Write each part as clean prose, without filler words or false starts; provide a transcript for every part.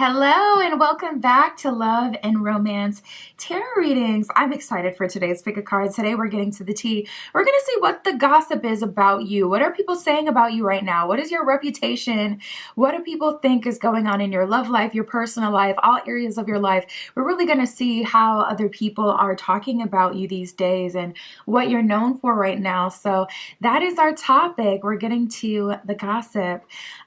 Hello and welcome back to Love and Romance Tarot Readings. I'm excited for today's pick a card. Today we're getting to the tea. We're going to see what the gossip is about you. What are people saying about you right now? What is your reputation? What do people think is going on in your love life, your personal life, all areas of your life? We're really going to see how other people are talking about you these days and what you're known for right now. So that is our topic. We're getting to the gossip.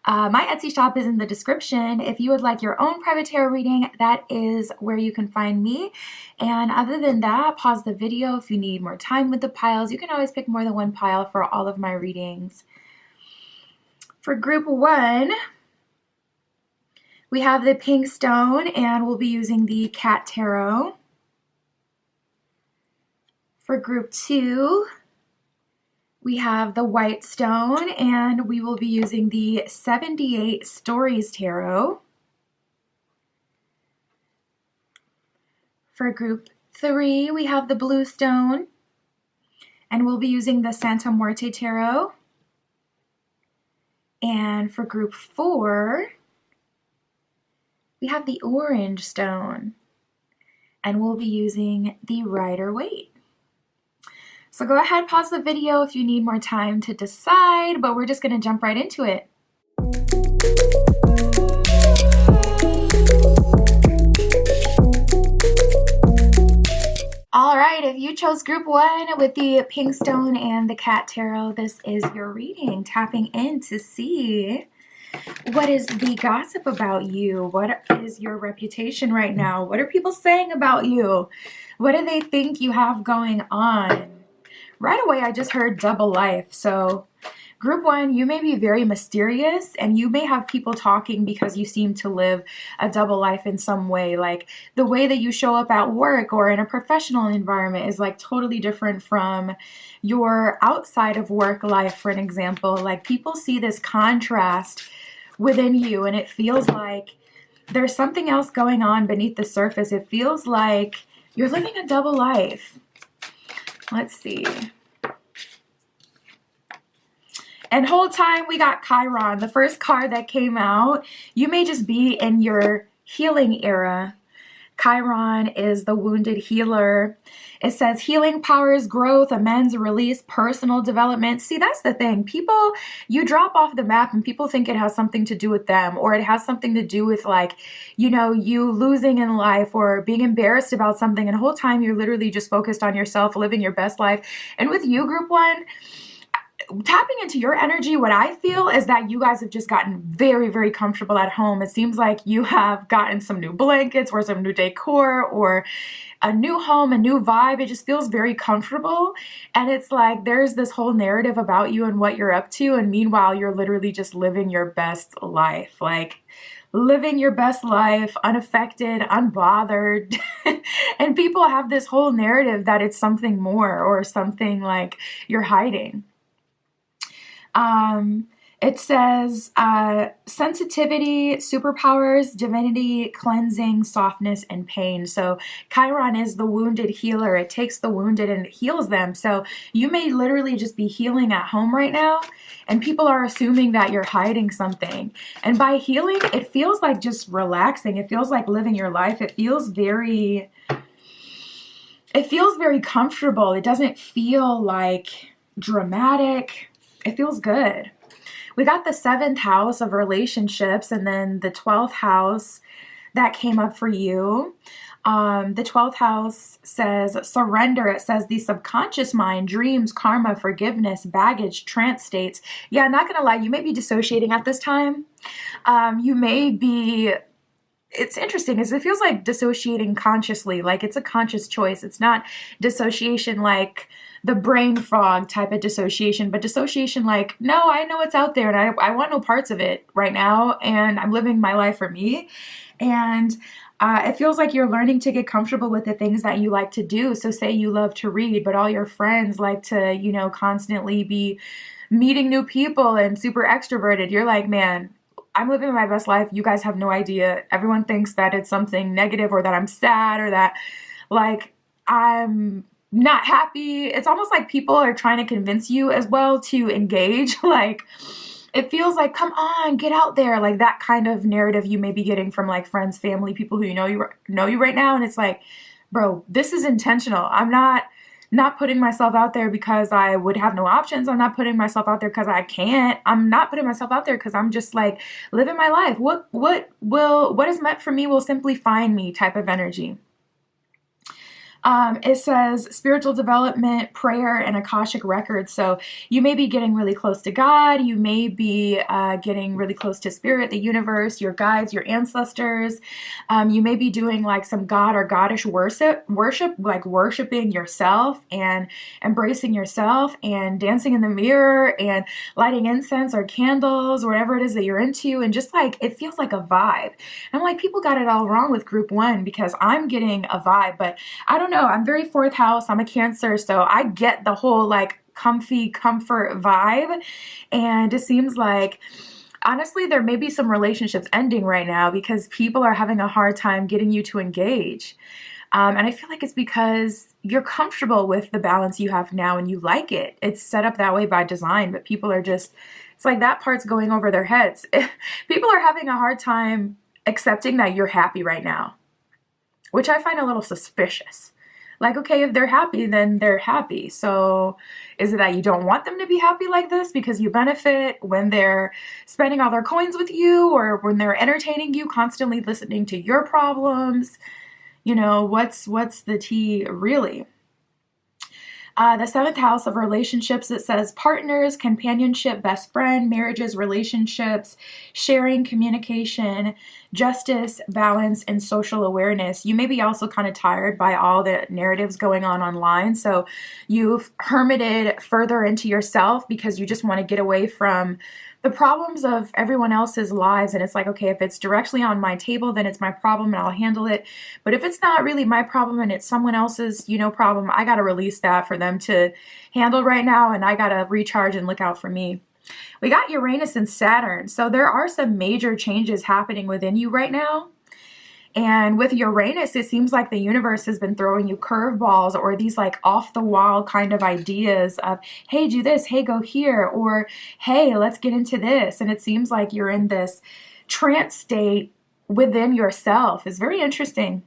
My Etsy shop is in the description. If you would like your own private tarot reading, that is where you can find me. And other than that, pause the video if you need more time with the piles. You can always pick more than one pile for all of my readings. For group one, we have the pink stone, and we'll be using the cat tarot. For group two, we have the white stone, and we will be using the 78 Stories Tarot. For group three, we have the blue stone, and we'll be using the Santa Muerte Tarot. And for group four, we have the orange stone, and we'll be using the Rider-Waite. So go ahead, pause the video if you need more time to decide, but we're just going to jump right into it. All right, if you chose group one with the pink stone and the cat tarot, this is your reading, tapping in to see what is the gossip about you? What is your reputation right now? What are people saying about you? What do they think you have going on? Right away, I just heard double life. So group one, you may be very mysterious and you may have people talking because you seem to live a double life in some way. Like the way that you show up at work or in a professional environment is like totally different from your outside of work life, for an example. Like people see this contrast within you and it feels like there's something else going on beneath the surface. It feels like you're living a double life. Let's see. And whole time we got Chiron, the first card that came out. You may just be in your healing era. Chiron is the wounded healer. It says healing powers, growth, amends, release, personal development. See, that's the thing. People, you drop off the map and people think it has something to do with them, or it has something to do with like, you know, you losing in life or being embarrassed about something. And the whole time you're literally just focused on yourself, living your best life. And with you, group one, tapping into your energy, what I feel is that you guys have just gotten very, very comfortable at home. It seems like you have gotten some new blankets or some new decor or a new home, a new vibe. It just feels very comfortable. And it's like there's this whole narrative about you and what you're up to. And meanwhile, you're literally just living your best life. Like living your best life, unaffected, unbothered. And people have this whole narrative that it's something more or something like you're hiding. It says sensitivity, superpowers, divinity, cleansing, softness, and pain. So Chiron is the wounded healer. It takes the wounded and it heals them. So you may literally just be healing at home right now, and people are assuming that you're hiding something. And by healing, it feels like just relaxing. It feels like living your life. It feels very comfortable. It doesn't feel like dramatic. It feels good. We got the 7th house of relationships and then the 12th house that came up for you. The 12th house says surrender. It says the subconscious mind, dreams, karma, forgiveness, baggage, trance states. Yeah, I'm not going to lie. You may be dissociating at this time. You may be... It's interesting because it feels like dissociating consciously, like it's a conscious choice. It's not dissociation like the brain fog type of dissociation, but dissociation like, no, I know it's out there and I want no parts of it right now, and I'm living my life for me. And it feels like you're learning to get comfortable with the things that you like to do. So say you love to read, but all your friends like to, you know, constantly be meeting new people and super extroverted. You're like, man, I'm living my best life. You guys have no idea. Everyone thinks that it's something negative or that I'm sad or that like I'm not happy. It's almost like people are trying to convince you as well to engage. Like it feels like, come on, get out there. Like that kind of narrative you may be getting from like friends, family, people who know you right now. And it's like, bro, this is intentional. I'm not putting myself out there because I would have no options. I'm not putting myself out there because I can't. I'm not putting myself out there because I'm just like living my life. What is meant for me will simply find me type of energy. It says spiritual development, prayer, and Akashic records. So you may be getting really close to God. You may be getting really close to spirit, the universe, your guides, your ancestors. You may be doing like some God or goddess worship, like worshiping yourself and embracing yourself and dancing in the mirror and lighting incense or candles, or whatever it is that you're into. And just like, it feels like a vibe. And I'm like, people got it all wrong with group 1 because I'm getting a vibe, but I don't know. I'm very 4th house. I'm a Cancer. So I get the whole like comfy comfort vibe. And it seems like, honestly, there may be some relationships ending right now because people are having a hard time getting you to engage. And I feel like it's because you're comfortable with the balance you have now and you like it. It's set up that way by design, but people are just, it's like that part's going over their heads. People are having a hard time accepting that you're happy right now, which I find a little suspicious. Like, okay, if they're happy, then they're happy. So is it that you don't want them to be happy like this because you benefit when they're spending all their coins with you, or when they're entertaining you, constantly listening to your problems? You know, what's the tea really? The 7th house of relationships, it says partners, companionship, best friend, marriages, relationships, sharing, communication, justice, balance, and social awareness. You may be also kind of tired by all the narratives going on online. So you've hermited further into yourself because you just want to get away from the problems of everyone else's lives. And it's like, okay, if it's directly on my table, then it's my problem and I'll handle it. But if it's not really my problem and it's someone else's, problem, I got to release that for them to handle right now. And I got to recharge and look out for me. We got Uranus and Saturn. So there are some major changes happening within you right now. And with Uranus, it seems like the universe has been throwing you curveballs or these like off the wall kind of ideas of, hey, do this, hey, go here, or hey, let's get into this. And it seems like you're in this trance state within yourself. It's very interesting.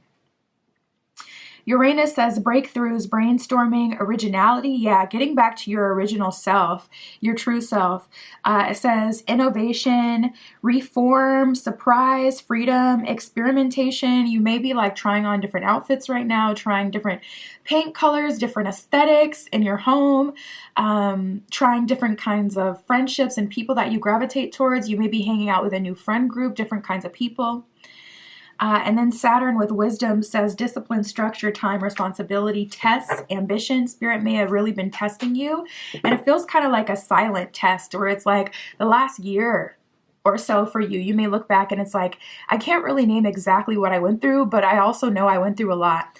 Uranus says breakthroughs, brainstorming, originality. Yeah, getting back to your original self, your true self. It says innovation, reform, surprise, freedom, experimentation. You may be like trying on different outfits right now, trying different paint colors, different aesthetics in your home, trying different kinds of friendships and people that you gravitate towards. You may be hanging out with a new friend group, different kinds of people. And then Saturn with wisdom says discipline, structure, time, responsibility, tests, ambition. Spirit may have really been testing you. And it feels kind of like a silent test where it's like the last year or so for you. You may look back and it's like, I can't really name exactly what I went through, but I also know I went through a lot.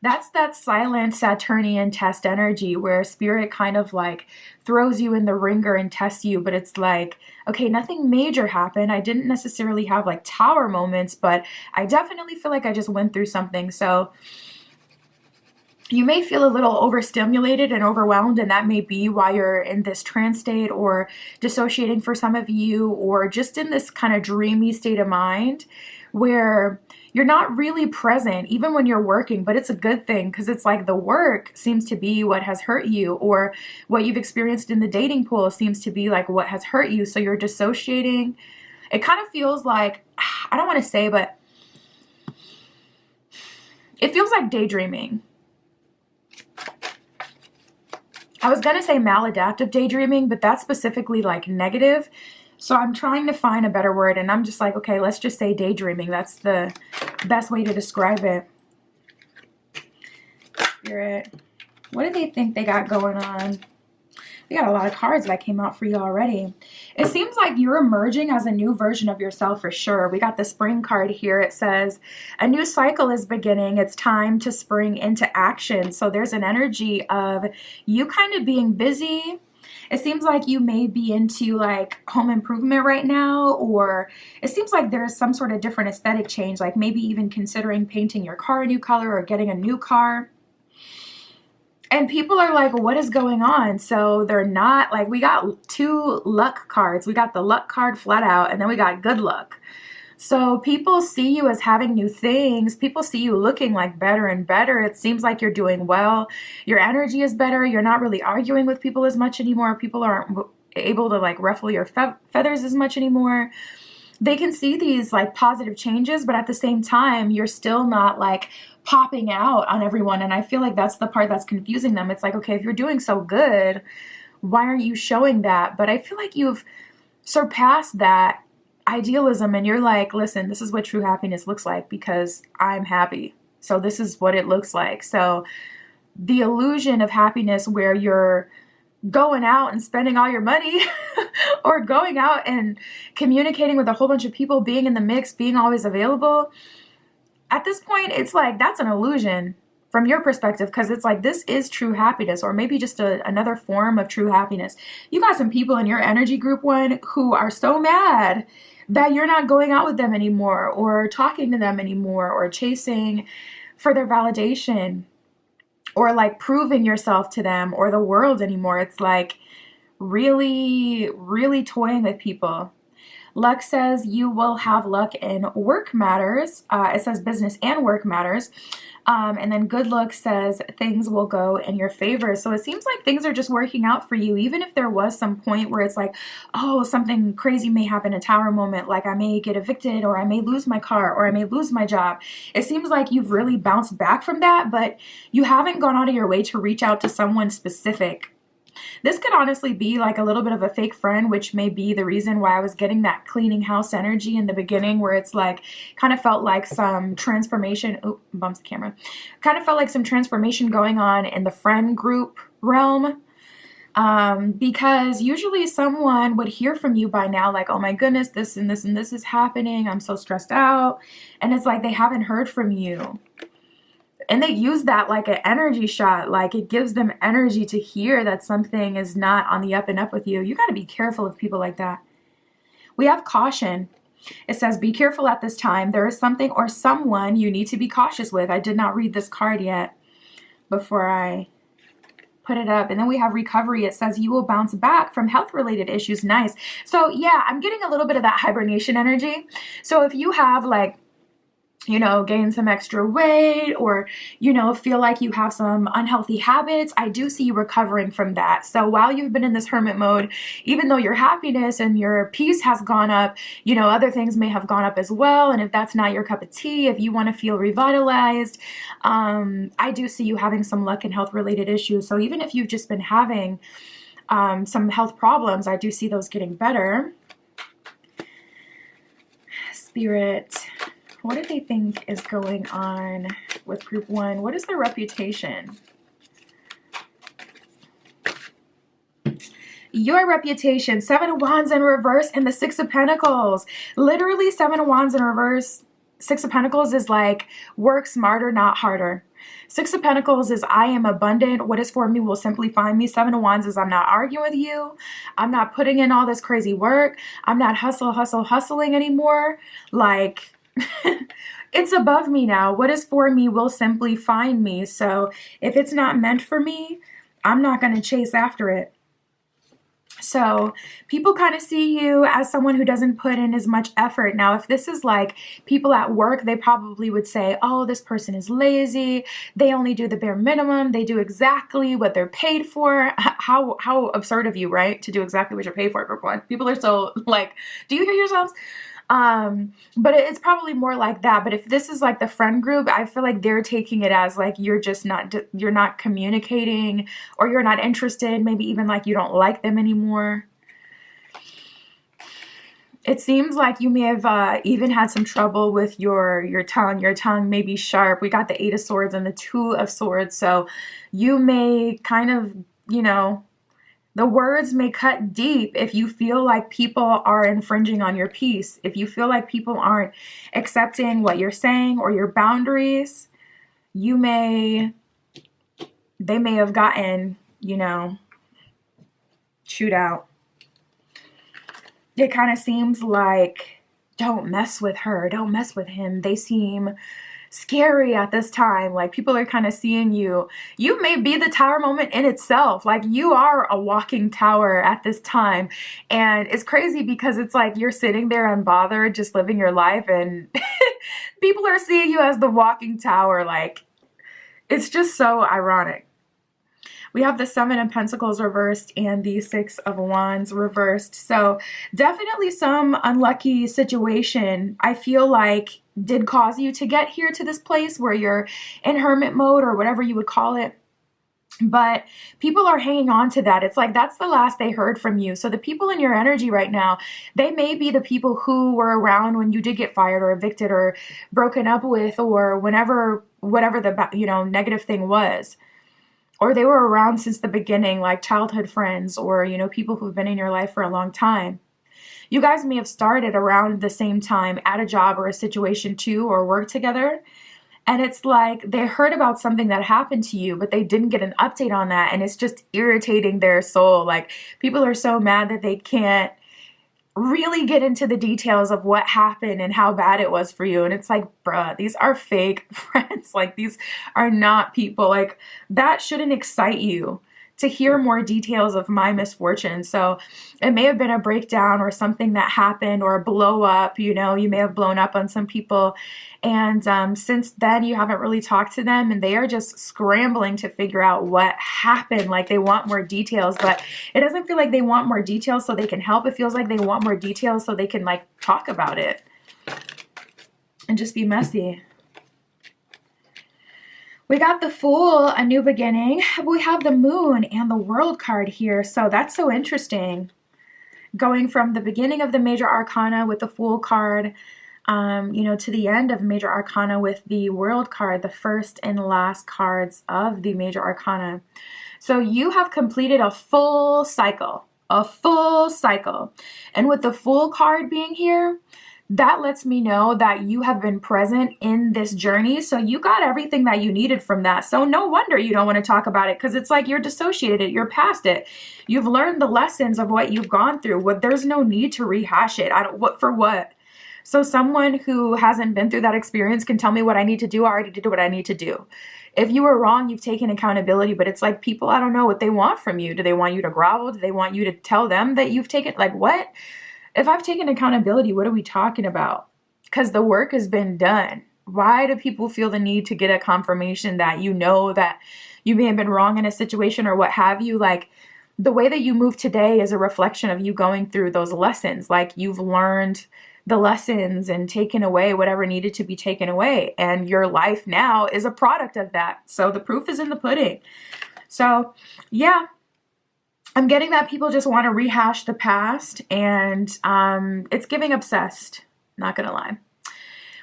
That's that silent Saturnian test energy where spirit kind of like throws you in the ringer and tests you, but it's like, okay, nothing major happened. I didn't necessarily have like tower moments, but I definitely feel like I just went through something. So you may feel a little overstimulated and overwhelmed, and that may be why you're in this trance state or dissociating for some of you, or just in this kind of dreamy state of mind where you're not really present even when you're working, but it's a good thing because it's like the work seems to be what has hurt you, or what you've experienced in the dating pool seems to be like what has hurt you. So you're dissociating. It kind of feels like, I don't want to say, but it feels like daydreaming. I was going to say maladaptive daydreaming, but that's specifically like negative. So I'm trying to find a better word, and I'm just like, okay, let's just say daydreaming. That's the best way to describe it. Spirit, what do they think they got going on? We got a lot of cards that came out for you already. It seems like you're emerging as a new version of yourself for sure. We got the spring card here. It says a new cycle is beginning. It's time to spring into action. So there's an energy of you kind of being busy. It seems like you may be into like home improvement right now, or it seems like there's some sort of different aesthetic change, like maybe even considering painting your car a new color or getting a new car. And people are like, what is going on? So they're not like, we got 2 luck cards. We got the luck card flat out, and then we got good luck. So people see you as having new things. People see you looking like better and better. It seems like you're doing well. Your energy is better. You're not really arguing with people as much anymore. People aren't able to like ruffle your feathers as much anymore. They can see these like positive changes, but at the same time, you're still not like popping out on everyone. And I feel like that's the part that's confusing them. It's like, okay, if you're doing so good, why aren't you showing that? But I feel like you've surpassed that idealism, and you're like, listen, this is what true happiness looks like because I'm happy. So this is what it looks like. So the illusion of happiness where you're going out and spending all your money or going out and communicating with a whole bunch of people, being in the mix, being always available, at this point, it's like that's an illusion from your perspective, because it's like this is true happiness, or maybe just another form of true happiness. You got some people in your energy group 1 who are so mad that you're not going out with them anymore or talking to them anymore or chasing for their validation or like proving yourself to them or the world anymore. It's like really, really toying with people. Luck says you will have luck in work matters. It says business and work matters. And then good luck says things will go in your favor. So it seems like things are just working out for you, even if there was some point where it's like, oh, something crazy may happen, a tower moment, like I may get evicted or I may lose my car or I may lose my job. It seems like you've really bounced back from that, but you haven't gone out of your way to reach out to someone specific. This could honestly be like a little bit of a fake friend, which may be the reason why I was getting that cleaning house energy in the beginning, where it's like kind of felt like some transformation. Oh, bumps the camera. Kind of felt like some transformation going on in the friend group realm. Because usually someone would hear from you by now, like, oh my goodness, this and this and this is happening. I'm so stressed out. And it's like they haven't heard from you. And they use that like an energy shot, like it gives them energy to hear that something is not on the up and up with you. You got to be careful of people like that. We have caution. It says, be careful at this time. There is something or someone you need to be cautious with. I did not read this card yet before I put it up. And then we have recovery. It says you will bounce back from health-related issues. Nice. So yeah, I'm getting a little bit of that hibernation energy. So if you have like, you know, gain some extra weight or, you know, feel like you have some unhealthy habits, I do see you recovering from that. So while you've been in this hermit mode, even though your happiness and your peace has gone up, you know, other things may have gone up as well. And if that's not your cup of tea, if you want to feel revitalized, I do see you having some luck and health related issues. So even if you've just been having some health problems, I do see those getting better. Spirit, what do they think is going on with group 1? What is their reputation? Your reputation, 7 of Wands in reverse and the 6 of Pentacles. Literally 7 of Wands in reverse, 6 of Pentacles is like work smarter, not harder. 6 of Pentacles is I am abundant. What is for me will simply find me. 7 of Wands is I'm not arguing with you. I'm not putting in all this crazy work. I'm not hustling anymore. Like, it's above me now. What is for me will simply find me. So if it's not meant for me, I'm not going to chase after it. So people kind of see you as someone who doesn't put in as much effort. Now, if this is like people at work, they probably would say, oh, this person is lazy. They only do the bare minimum. They do exactly what they're paid for. How absurd of you, right? To do exactly what you're paid for. People are so like, do you hear yourselves? But it's probably more like that. But if this is like the friend group, I feel like they're taking it as like you're not communicating, or you're not interested, maybe even like you don't like them anymore. It seems like you may have even had some trouble with your tongue. Your tongue may be sharp. We got the 8 of Swords and the 2 of Swords. So you may kind of, you know, the words may cut deep if you feel like people are infringing on your peace. If you feel like people aren't accepting what you're saying or your boundaries, they may have gotten, you know, chewed out. It kind of seems like, don't mess with her, don't mess with him. They seem scary at this time. Like, people are kind of seeing you. You may be the tower moment in itself. Like, you are a walking tower at this time. And it's crazy because it's like you're sitting there unbothered, just living your life, and people are seeing you as the walking tower. Like, it's just so ironic. We have the Seven of Pentacles reversed and the Six of Wands reversed. So definitely some unlucky situation, I feel like, did cause you to get here to this place where you're in hermit mode or whatever you would call it. But people are hanging on to that. It's like that's the last they heard from you. So the people in your energy right now, they may be the people who were around when you did get fired or evicted or broken up with, or whatever the negative thing was. Or they were around since the beginning, like childhood friends, or people who've been in your life for a long time. You guys may have started around the same time at a job or a situation too, or worked together. And it's like they heard about something that happened to you, but they didn't get an update on that. And it's just irritating their soul. Like, people are so mad that they can't really get into the details of what happened and how bad it was for you. And it's like, bruh, these are fake friends. Like, these are not people. Like, that shouldn't excite you to hear more details of my misfortune. So it may have been a breakdown or something that happened, or a blow up. You may have blown up on some people. And since then, you haven't really talked to them, and they are just scrambling to figure out what happened. Like, they want more details, but it doesn't feel like they want more details so they can help. It feels like they want more details so they can, like, talk about it and just be messy. We got the Fool, a new beginning. We have the Moon and the World card here. So that's so interesting. Going from the beginning of the Major Arcana with the Fool card, to the end of Major Arcana with the World card, the first and last cards of the Major Arcana. So you have completed a full cycle. And with the Fool card being here, that lets me know that you have been present in this journey. So you got everything that you needed from that. So no wonder you don't want to talk about it, because it's like you're dissociated. You're past it. You've learned the lessons of what you've gone through. There's no need to rehash it. For what? So someone who hasn't been through that experience can tell me what I need to do. I already did what I need to do. If you were wrong, you've taken accountability. But it's like, people, I don't know what they want from you. Do they want you to grovel? Do they want you to tell them that you've taken, like, what? If I've taken accountability, what are we talking about? Because the work has been done. Why do people feel the need to get a confirmation that that you may have been wrong in a situation or what have you? Like, the way that you move today is a reflection of you going through those lessons. Like, you've learned the lessons and taken away whatever needed to be taken away. And your life now is a product of that. So the proof is in the pudding. So, yeah. I'm getting that people just want to rehash the past, and it's giving obsessed, not gonna lie.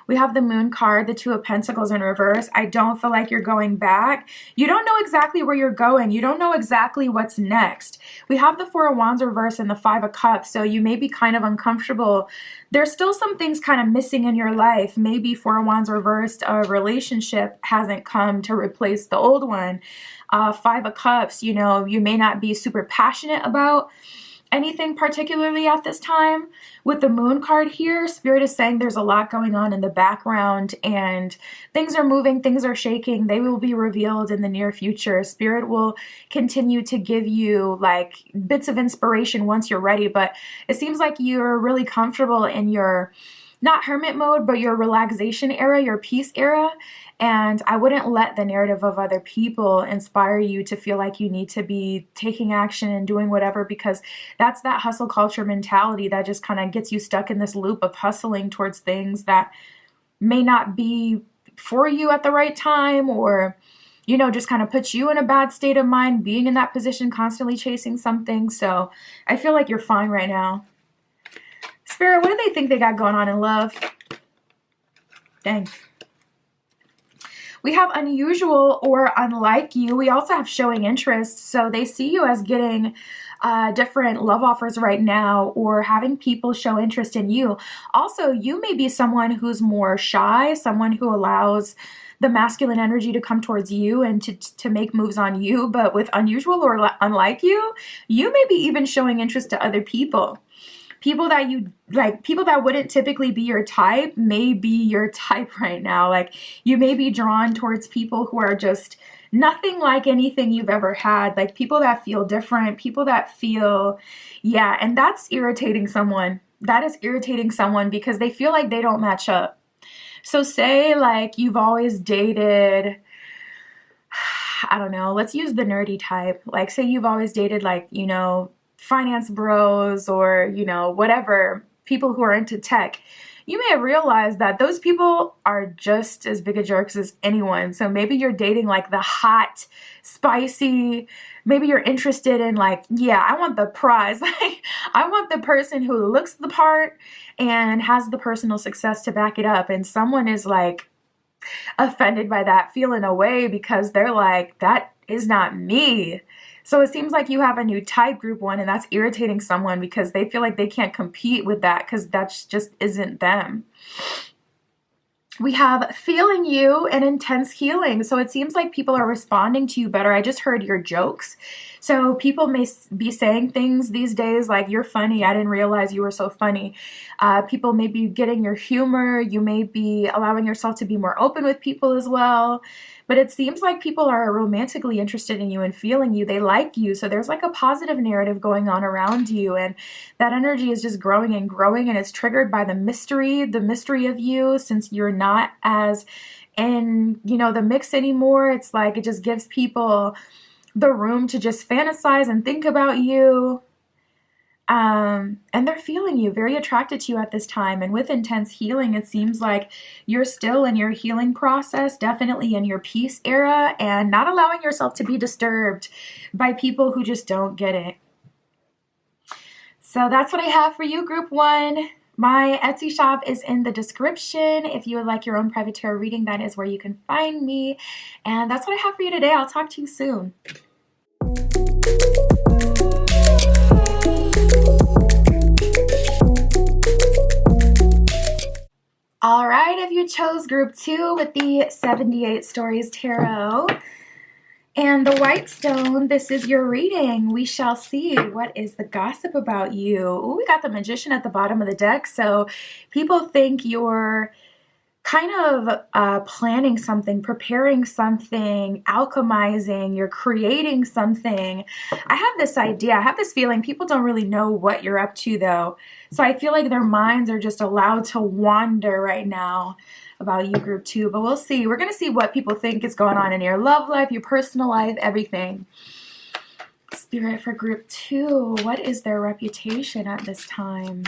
We have the Moon card, the Two of Pentacles in reverse. I don't feel like you're going back. You don't know exactly where you're going. You don't know exactly what's next. We have the Four of Wands reverse and the Five of Cups, so you may be kind of uncomfortable. There's still some things kind of missing in your life. Maybe Four of Wands reversed, a relationship hasn't come to replace the old one. Five of Cups, you may not be super passionate about anything particularly at this time. With the Moon card here, Spirit is saying there's a lot going on in the background, and things are moving, things are shaking. They will be revealed in the near future. Spirit will continue to give you like bits of inspiration once you're ready, but it seems like you're really comfortable in your, not hermit mode, but your relaxation era, your peace era. And I wouldn't let the narrative of other people inspire you to feel like you need to be taking action and doing whatever, because that's that hustle culture mentality that just kind of gets you stuck in this loop of hustling towards things that may not be for you at the right time, or, just kind of puts you in a bad state of mind, being in that position, constantly chasing something. So I feel like you're fine right now. Spirit, what do they think they got going on in love? Dang. We have unusual or unlike you. We also have showing interest. So they see you as getting different love offers right now, or having people show interest in you. Also, you may be someone who's more shy, someone who allows the masculine energy to come towards you and to make moves on you. But with unusual or unlike you, you may be even showing interest to other people. people that you like, people that wouldn't typically be your type may be your type right now. Like, you may be drawn towards people who are just nothing like anything you've ever had, like people that feel different, people that feel, yeah, and that's irritating someone. That is irritating someone because they feel like they don't match up. So say like you've always dated, I don't know, let's use the nerdy type. Like say you've always dated like, you know, finance bros or, you know, whatever, people who are into tech. You may have realized that those people are just as big a jerks as anyone. So maybe you're dating like the hot, spicy, maybe you're interested in like, yeah, I want the prize. Like, I want the person who looks the part and has the personal success to back it up. And someone is like offended by that, feeling away because they're like, that is not me. So it seems like you have a new type, group one, and that's irritating someone because they feel like they can't compete with that because that just isn't them. We have feeling you and intense healing. So it seems like people are responding to you better. I just heard your jokes. So people may be saying things these days like, you're funny. I didn't realize you were so funny. People may be getting your humor. You may be allowing yourself to be more open with people as well. But it seems like people are romantically interested in you and feeling you. They like you. So there's like a positive narrative going on around you. And that energy is just growing and growing. And it's triggered by the mystery of you, since you're not as in, you know, the mix anymore. It's like it just gives people the room to just fantasize and think about you. And they're feeling you, very attracted to you at this time. And with intense healing, it seems like you're still in your healing process, definitely in your peace era, and not allowing yourself to be disturbed by people who just don't get it. So that's what I have for you, group one. My Etsy shop is in the description. If you would like your own private tarot reading, that is where you can find me. And that's what I have for you today. I'll talk to you soon. All right, if you chose group two with the 78 Stories Tarot and the White Stone, this is your reading. We shall see. What is the gossip about you? Ooh, we got the Magician at the bottom of the deck. So people think you're kind of planning something, preparing something, alchemizing, you're creating something. I have this idea, I have this feeling people don't really know what you're up to though. So I feel like their minds are just allowed to wander right now about you, group two. But we'll see. We're going to see what people think is going on in your love life, your personal life, everything. Spirit for group two, what is their reputation at this time?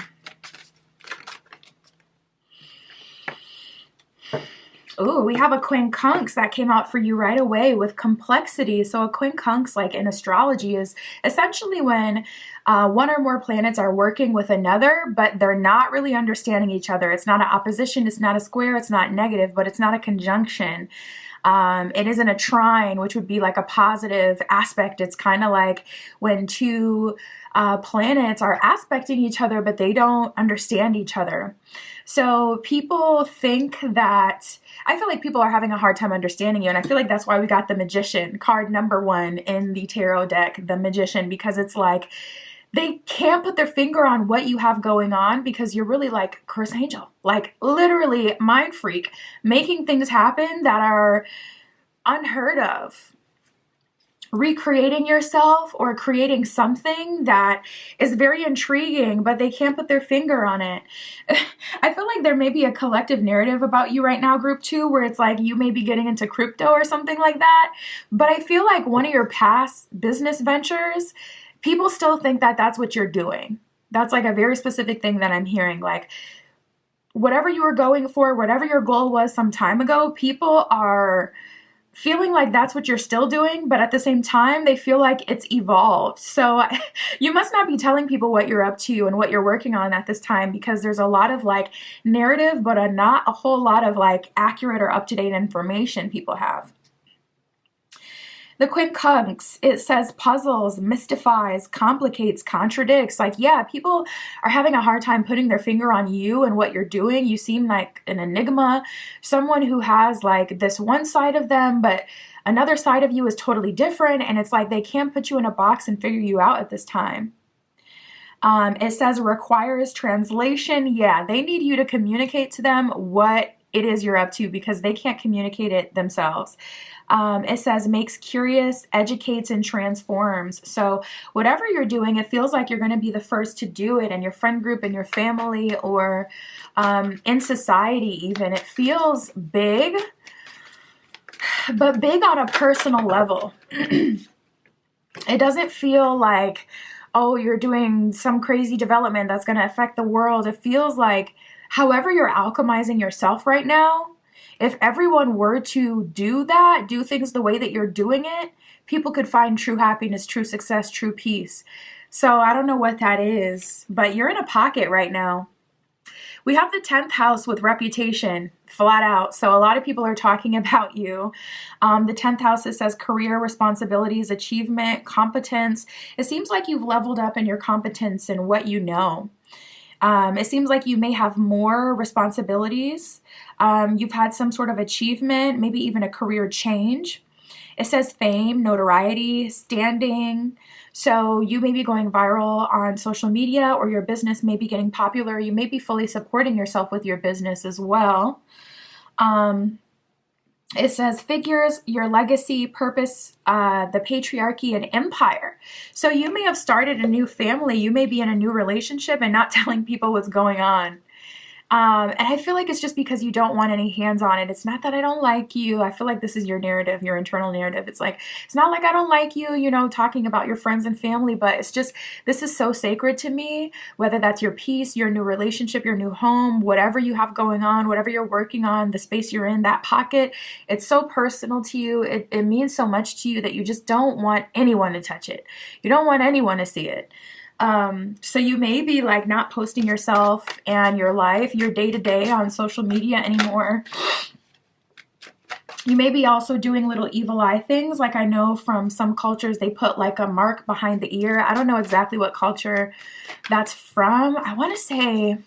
Oh, we have a quincunx that came out for you right away with complexity. So a quincunx, like in astrology, is essentially when one or more planets are working with another, but they're not really understanding each other. It's not an opposition, it's not a square, it's not negative, but it's not a conjunction. It isn't a trine, which would be like a positive aspect. It's kind of like when two planets are aspecting each other, but they don't understand each other. So people think that, I feel like people are having a hard time understanding you. And I feel like that's why we got the Magician, card number one in the tarot deck, the Magician, because it's like they can't put their finger on what you have going on because you're really like Curse Angel, like literally mind freak, making things happen that are unheard of. Recreating yourself or creating something that is very intriguing, but they can't put their finger on it. I feel like there may be a collective narrative about you right now, group two, where it's like you may be getting into crypto or something like that. But I feel like one of your past business ventures, people still think that that's what you're doing. That's like a very specific thing that I'm hearing. Like whatever you were going for, whatever your goal was some time ago, people are feeling like that's what you're still doing, but at the same time, they feel like it's evolved. So you must not be telling people what you're up to and what you're working on at this time, because there's a lot of like narrative, but not a whole lot of like accurate or up-to-date information people have. The quincunx, it says puzzles, mystifies, complicates, contradicts. Like, yeah, people are having a hard time putting their finger on you and what you're doing. You seem like an enigma, someone who has like this one side of them, but another side of you is totally different. And it's like they can't put you in a box and figure you out at this time. It says requires translation. Yeah, they need you to communicate to them what it is you're up to because they can't communicate it themselves. It says makes curious, educates, and transforms. So whatever you're doing, it feels like you're going to be the first to do it in your friend group, in your family, or in society even. It feels big, but big on a personal level. It doesn't feel like, oh, you're doing some crazy development that's going to affect the world. It feels like however you're alchemizing yourself right now, if everyone were to do that, do things the way that you're doing it, people could find true happiness, true success, true peace. So I don't know what that is, but you're in a pocket right now. We have the 10th house with reputation, flat out. So a lot of people are talking about you. The 10th house, it says career, responsibilities, achievement, competence. It seems like you've leveled up in your competence and what you know. It seems like you may have more responsibilities. You've had some sort of achievement, maybe even a career change. It says fame, notoriety, standing. So you may be going viral on social media, or your business may be getting popular. You may be fully supporting yourself with your business as well. It says figures, your legacy, purpose, the patriarchy, and empire. So you may have started a new family. You may be in a new relationship and not telling people what's going on. And I feel like it's just because you don't want any hands on it. It's not that I don't like you. I feel like this is your narrative, your internal narrative. It's like, it's not like I don't like you, you know, talking about your friends and family, but it's just, this is so sacred to me, whether that's your peace, your new relationship, your new home, whatever you have going on, whatever you're working on, the space you're in, that pocket, it's so personal to you. It means so much to you that you just don't want anyone to touch it. You don't want anyone to see it. So you may be like not posting yourself and your life, your day-to-day on social media anymore. You may be also doing little evil eye things. Like I know from some cultures, they put like a mark behind the ear. I don't know exactly what culture that's from. I want to say,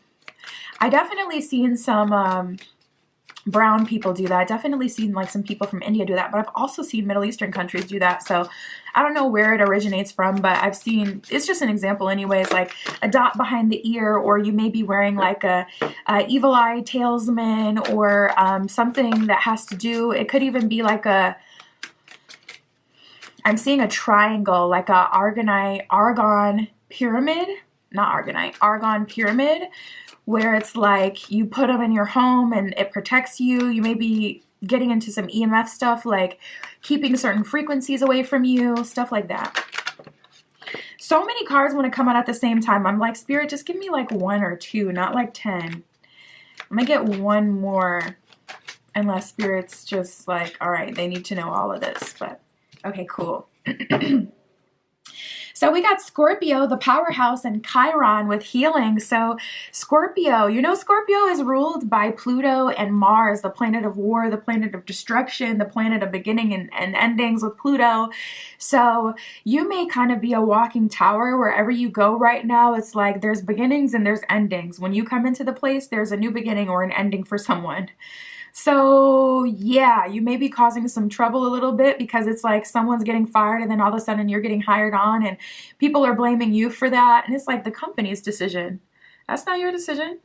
I definitely seen some, brown people do that. I definitely seen like some people from India do that, but I've also seen Middle Eastern countries do that. So I don't know where it originates from, but I've seen, it's just an example anyways, like a dot behind the ear, or you may be wearing like a evil eye talisman, or something that has to do, it could even be like I'm seeing a triangle, like a argon pyramid, argon pyramid, where it's like you put them in your home and it protects you. You may be getting into some EMF stuff, like keeping certain frequencies away from you, stuff like that. So many cards want to come out at the same time. I'm like, Spirit, just give me like 1 or 2, not like 10. I'm going to get one more, unless Spirit's just like, all right, they need to know all of this. But okay, cool. So we got Scorpio, the powerhouse, and Chiron with healing. So Scorpio, you know, Scorpio is ruled by Pluto and Mars, the planet of war, the planet of destruction, the planet of beginning and endings with Pluto. So you may kind of be a walking tower wherever you go right now. It's like there's beginnings and there's endings. When you come into the place, there's a new beginning or an ending for someone. So yeah, you may be causing some trouble a little bit because it's like someone's getting fired and then all of a sudden you're getting hired on and people are blaming you for that. And it's like the company's decision. That's not your decision.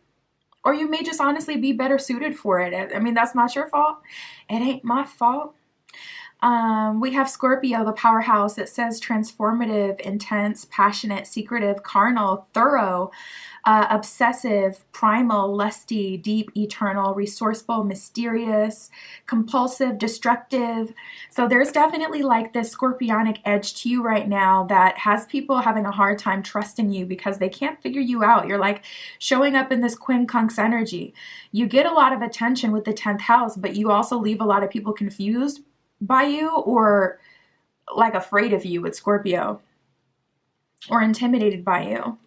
Or you may just honestly be better suited for it. I mean, that's not your fault. It ain't my fault. We have Scorpio, the powerhouse. It says transformative, intense, passionate, secretive, carnal, thorough, obsessive, primal, lusty, deep, eternal, resourceful, mysterious, compulsive, destructive. So there's definitely like this scorpionic edge to you right now that has people having a hard time trusting you because they can't figure you out. You're like showing up in this quincunx energy. You get a lot of attention with the 10th house, but you also leave a lot of people confused by you or like afraid of you with Scorpio or intimidated by you.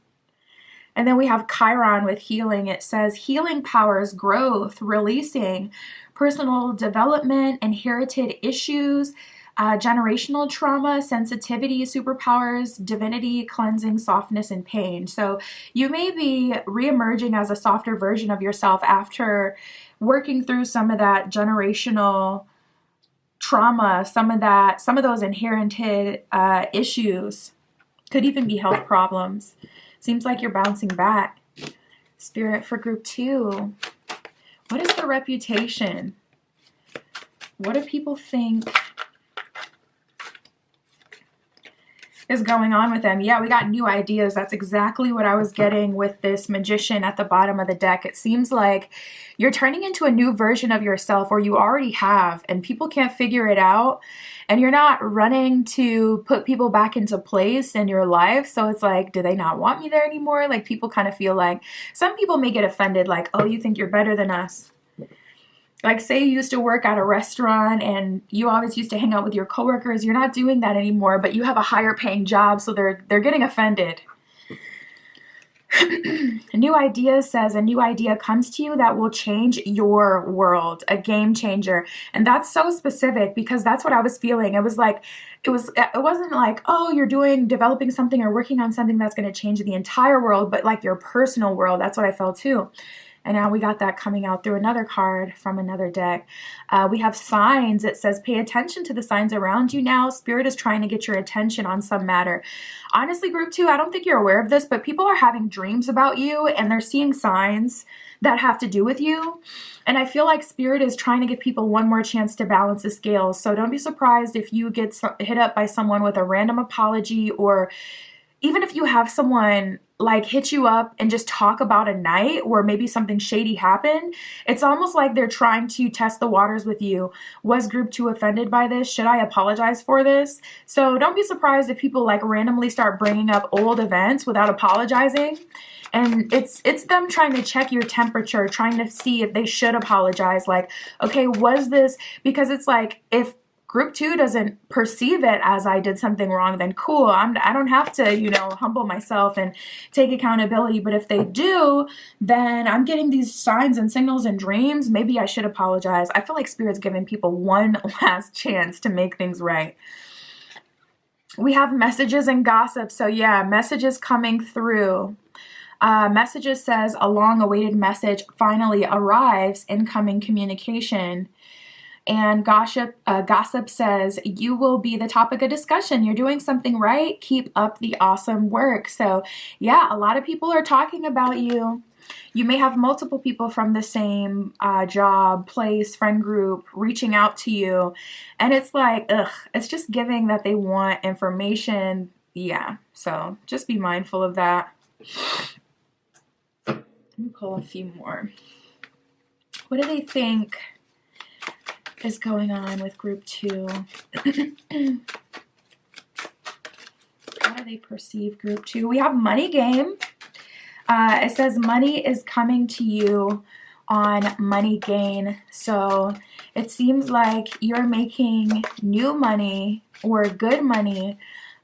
And then we have Chiron with healing. It says healing powers, growth, releasing, personal development, inherited issues, generational trauma, sensitivity, superpowers, divinity, cleansing, softness, and pain. So you may be reemerging as a softer version of yourself after working through some of that generational trauma, some of those inherited issues. Could even be health problems. Seems like you're bouncing back. Spirit, for group 2, what is the reputation? What do people think is going on with them? Yeah, we got new ideas. That's exactly what I was getting with this Magician at the bottom of the deck. It seems like you're turning into a new version of yourself, or you already have, and people can't figure it out. And you're not running to put people back into place in your life. So it's like, do they not want me there anymore? Like, people kind of feel like, some people may get offended, like, oh, you think you're better than us. Like, say you used to work at a restaurant and you always used to hang out with your coworkers. You're not doing that anymore, but you have a higher paying job, so they're getting offended. A new idea says a new idea comes to you that will change your world, a game changer. And that's so specific, because that's what I was feeling. It was like, it wasn't like, oh, you're developing something or working on something that's going to change the entire world, but like your personal world. That's what I felt too. And now we got that coming out through another card from another deck. We have signs. It says, pay attention to the signs around you now. Spirit is trying to get your attention on some matter. Honestly, group 2, I don't think you're aware of this, but people are having dreams about you and they're seeing signs that have to do with you. And I feel like Spirit is trying to give people one more chance to balance the scales. So don't be surprised if you get hit up by someone with a random apology, or even if you have someone like hit you up and just talk about a night where maybe something shady happened. It's almost like they're trying to test the waters with you. Was group 2 offended by this? Should I apologize for this? So don't be surprised if people like randomly start bringing up old events without apologizing. And it's them trying to check your temperature, trying to see if they should apologize. Like, okay, was this, because it's like, if group 2 doesn't perceive it as I did something wrong, then cool. I don't have to, humble myself and take accountability. But if they do, then I'm getting these signs and signals and dreams. Maybe I should apologize. I feel like Spirit's giving people one last chance to make things right. We have messages and gossip. So yeah, messages coming through. Messages says a long-awaited message finally arrives, incoming communication. And gossip says, you will be the topic of discussion. You're doing something right. Keep up the awesome work. So yeah, a lot of people are talking about you. You may have multiple people from the same job, place, friend group reaching out to you. And it's like, it's just giving that they want information. Yeah, so just be mindful of that. Let me pull a few more. What do they think is going on with group 2? How do they perceive group 2? We have money game. It says money is coming to you on money gain. So it seems like you're making new money or good money.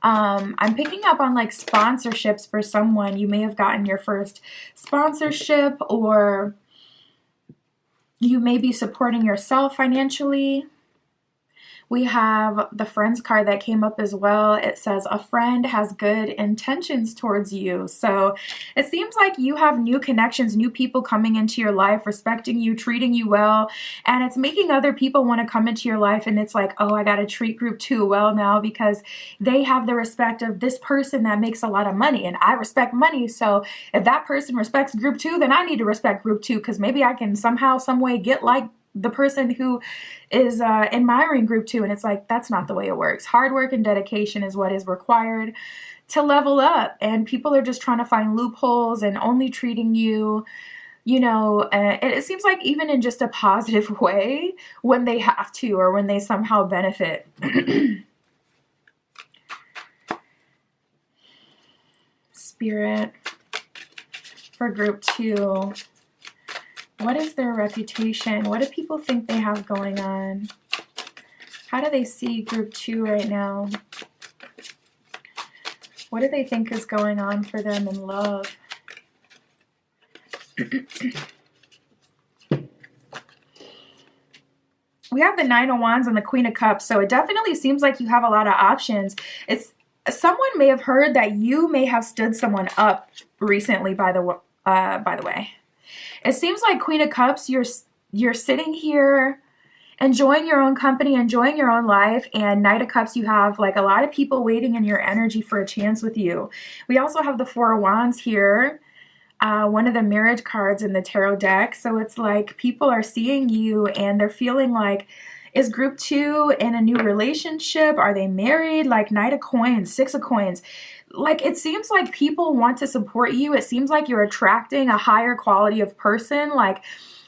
I'm picking up on like sponsorships for someone. You may have gotten your first sponsorship, or you may be supporting yourself financially. We have the friends card that came up as well. It says a friend has good intentions towards you. So it seems like you have new connections, new people coming into your life, respecting you, treating you well. And it's making other people want to come into your life. And it's like, oh, I got to treat group 2 well now, because they have the respect of this person that makes a lot of money. And I respect money. So if that person respects group 2, then I need to respect group 2, because maybe I can somehow, some way get like the person who is admiring group 2. And it's like, that's not the way it works. Hard work and dedication is what is required to level up. And people are just trying to find loopholes and only treating you, it seems like even in just a positive way when they have to, or when they somehow benefit. Spirit, for group 2. What is their reputation? What do people think they have going on? How do they see group 2 right now? What do they think is going on for them in love? We have the 9 of Wands and the Queen of Cups, so it definitely seems like you have a lot of options. Someone may have heard that you may have stood someone up recently, by the way. It seems like Queen of Cups, you're sitting here enjoying your own company, enjoying your own life. And Knight of Cups, you have like a lot of people waiting in your energy for a chance with you. We also have the Four of Wands here, one of the marriage cards in the tarot deck. So it's like people are seeing you and they're feeling like, is group 2 in a new relationship? Are they married? Like Knight of Coins, Six of Coins. Like it seems like people want to support you. It seems like you're attracting a higher quality of person, like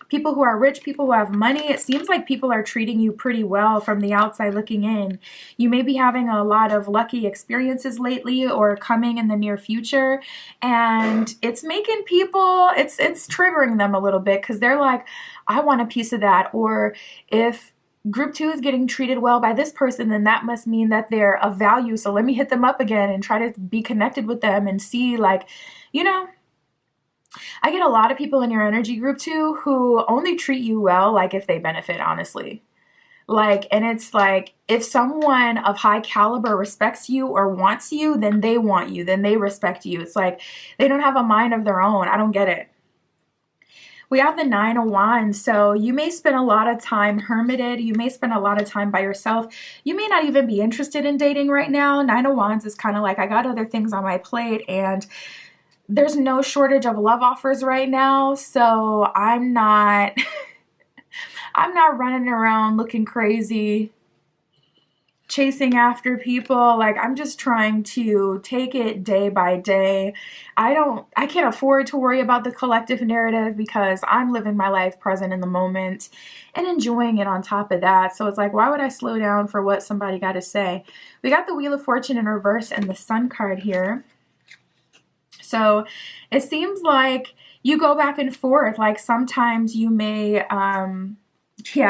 people who are rich, people who have money. It seems like people are treating you pretty well from the outside looking in. You may be having a lot of lucky experiences lately or coming in the near future. And it's making people, it's triggering them a little bit because they're like, I want a piece of that. Or if group 2 is getting treated well by this person, then that must mean that they're of value. So let me hit them up again and try to be connected with them and see, like, you know, I get a lot of people in your energy group 2 who only treat you well, like if they benefit, honestly. Like, and it's like, if someone of high caliber respects you or wants you, then they want you, then they respect you. It's like, they don't have a mind of their own. I don't get it. We have the Nine of Wands, so you may spend a lot of time hermited. You may spend a lot of time by yourself. You may not even be interested in dating right now. Nine of Wands is kind of like, I got other things on my plate, and there's no shortage of love offers right now, so I'm not I'm not running around looking crazy, chasing after people. Like, I'm just trying to take it day by day. I can't afford to worry about the collective narrative because I'm living my life present in the moment and enjoying it on top of that. So it's like, why would I slow down for what somebody got to say? We got the Wheel of Fortune in reverse and the Sun card here. So it seems like you go back and forth. Like sometimes you may,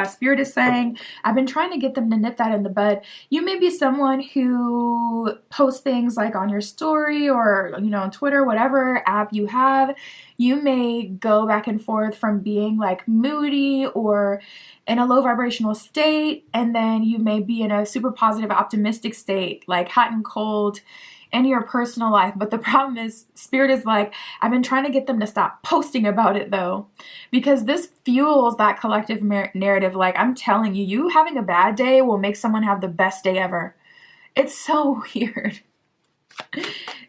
Spirit is saying, I've been trying to get them to nip that in the bud. You may be someone who posts things like on your story or, on Twitter, whatever app you have. You may go back and forth from being like moody or in a low vibrational state, and then you may be in a super positive, optimistic state, like hot and cold in your personal life. But the problem is, Spirit is like, I've been trying to get them to stop posting about it though, because this fuels that collective narrative. Like, I'm telling you, you having a bad day will make someone have the best day ever. It's so weird.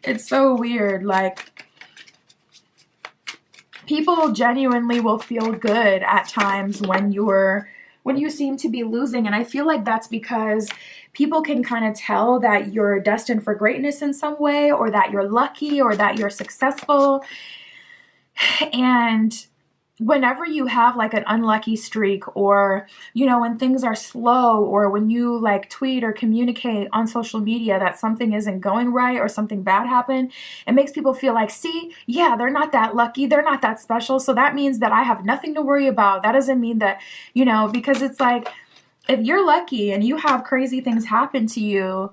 It's so weird. Like, people genuinely will feel good at times when you seem to be losing. And I feel like that's because people can kind of tell that you're destined for greatness in some way, or that you're lucky, or that you're successful. And whenever you have like an unlucky streak, or, when things are slow, or when you like tweet or communicate on social media that something isn't going right or something bad happened, it makes people feel like, see, yeah, they're not that lucky. They're not that special. So that means that I have nothing to worry about. That doesn't mean that, because it's like, if you're lucky and you have crazy things happen to you,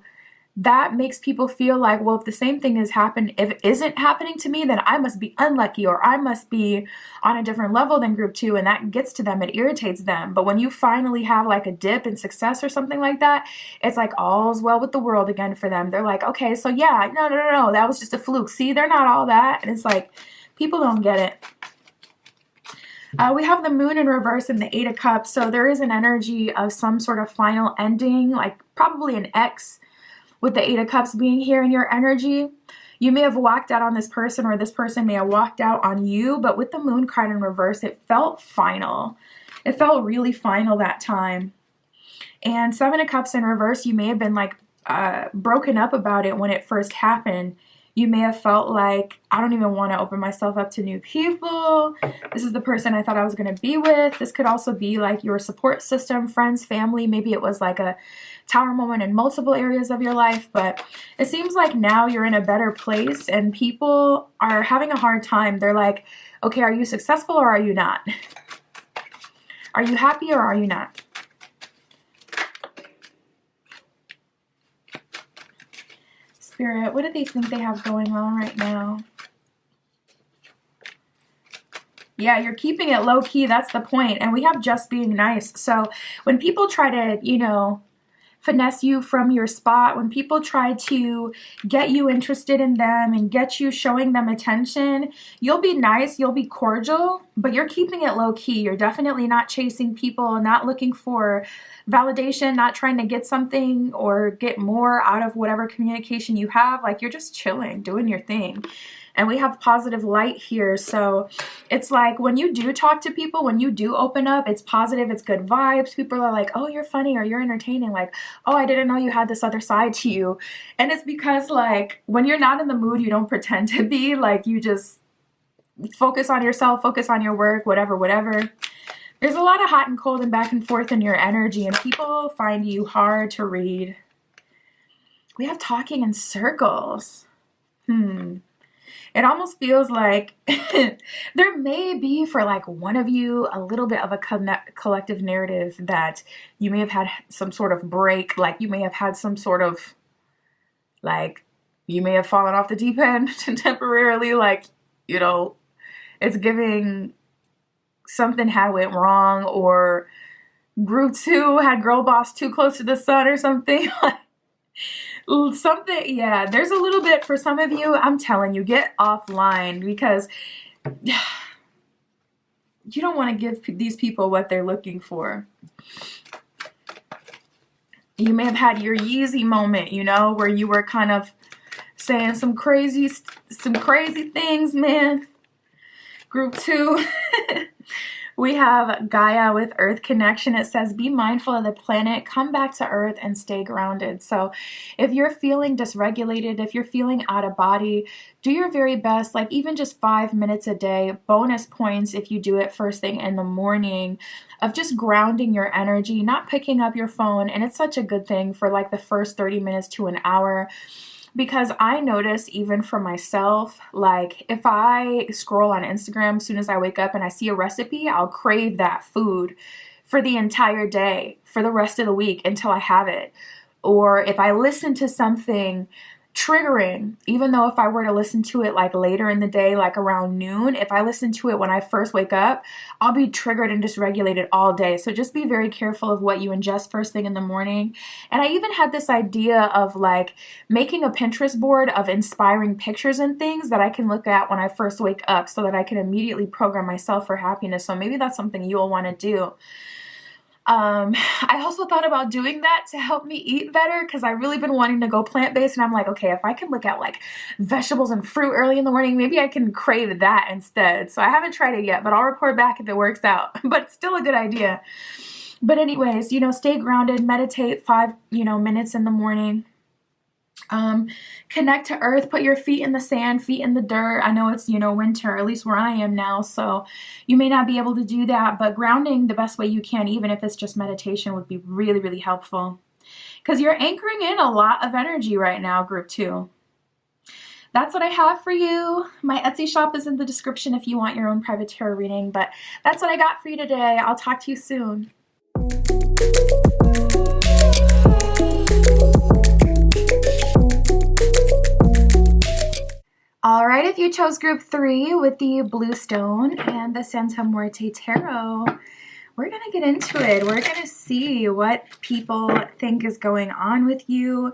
that makes people feel like, well, if the same thing if it isn't happening to me, then I must be unlucky, or I must be on a different level than group 2. And that gets to them. It irritates them. But when you finally have like a dip in success or something like that, it's like all's well with the world again for them. They're like, okay, so yeah, no, that was just a fluke. See, they're not all that. And it's like, people don't get it. We have the Moon in reverse and the Eight of Cups. So there is an energy of some sort of final ending, like probably an X, with the Eight of Cups being here in your energy. You may have walked out on this person, or this person may have walked out on you, but with the Moon card in reverse, it felt final. It felt really final that time. And Seven of Cups in reverse, you may have been like broken up about it when it first happened. You may have felt like, I don't even want to open myself up to new people. This is the person I thought I was going to be with. This could also be like your support system, friends, family. Maybe it was like a tower moment in multiple areas of your life. But it seems like now you're in a better place and people are having a hard time. They're like, okay, are you successful or are you not? Are you happy or are you not? Spirit, what do they think they have going on right now? Yeah, you're keeping it low key. That's the point. And we have just being nice. So when people try to, finesse you from your spot, when people try to get you interested in them and get you showing them attention, you'll be nice, you'll be cordial, but you're keeping it low key. You're definitely not chasing people, not looking for validation, not trying to get something or get more out of whatever communication you have. Like, you're just chilling, doing your thing. And we have positive light here. So it's like when you do talk to people, when you do open up, it's positive, it's good vibes. People are like, oh, you're funny or you're entertaining. Like, oh, I didn't know you had this other side to you. And it's because, like, when you're not in the mood, you don't pretend to be. Like, you just focus on yourself, focus on your work, whatever. There's a lot of hot and cold and back and forth in your energy, and people find you hard to read. We have talking in circles. It almost feels like there may be, for like one of you, a little bit of a collective narrative that you may have had some sort of break. Like, you may have had some sort of, like, you may have fallen off the deep end temporarily. Like, you know, it's giving something had went wrong, or group 2 had girl boss too close to the sun or something. Something, yeah, there's a little bit for some of you. I'm telling you, get offline, because you don't want to give these people what they're looking for. You may have had your Yeezy moment, you know, where you were kind of saying some crazy things, man. Group 2. We have Gaia with Earth connection. It says, be mindful of the planet, come back to Earth, and stay grounded. So if you're feeling dysregulated, if you're feeling out of body, do your very best, like even just 5 minutes a day, bonus points if you do it first thing in the morning, of just grounding your energy, not picking up your phone. And it's such a good thing for like the first 30 minutes to an hour. Because I notice, even for myself, like if I scroll on Instagram as soon as I wake up and I see a recipe, I'll crave that food for the entire day, for the rest of the week, until I have it. Or if I listen to something triggering, even though if I were to listen to it like later in the day, like around noon, if I listen to it when I first wake up, I'll be triggered and dysregulated all day. So just be very careful of what you ingest first thing in the morning. And I even had this idea of like making a Pinterest board of inspiring pictures and things that I can look at when I first wake up, so that I can immediately program myself for happiness. So maybe that's something you'll want to do. I also thought about doing that to help me eat better, because I've really been wanting to go plant-based, and I'm like, okay, if I can look at like vegetables and fruit early in the morning, maybe I can crave that instead. So I haven't tried it yet, but I'll report back if it works out. But it's still a good idea. But anyways, you know, stay grounded, meditate 5, minutes in the morning. Connect to Earth, put your feet in the sand, feet in the dirt. I know it's, winter, at least where I am now, so you may not be able to do that, but grounding the best way you can, even if it's just meditation, would be really, really helpful, because you're anchoring in a lot of energy right now, group 2. That's what I have for you. My Etsy shop is in the description if you want your own private tarot reading, but that's what I got for you today. I'll talk to you soon. All right, if you chose group 3 with the Blue Stone and the Santa Muerte Tarot, we're going to get into it. We're going to see what people think is going on with you.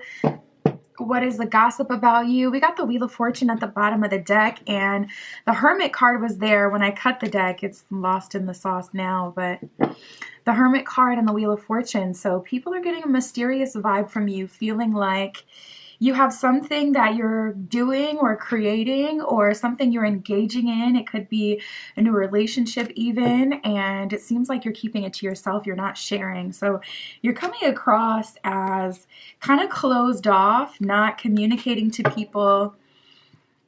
What is the gossip about you? We got the Wheel of Fortune at the bottom of the deck, and the Hermit card was there when I cut the deck. It's lost in the sauce now, but the Hermit card and the Wheel of Fortune. So people are getting a mysterious vibe from you, feeling like you have something that you're doing or creating, or something you're engaging in. It could be a new relationship even, and it seems like you're keeping it to yourself. You're not sharing. So you're coming across as kind of closed off, not communicating to people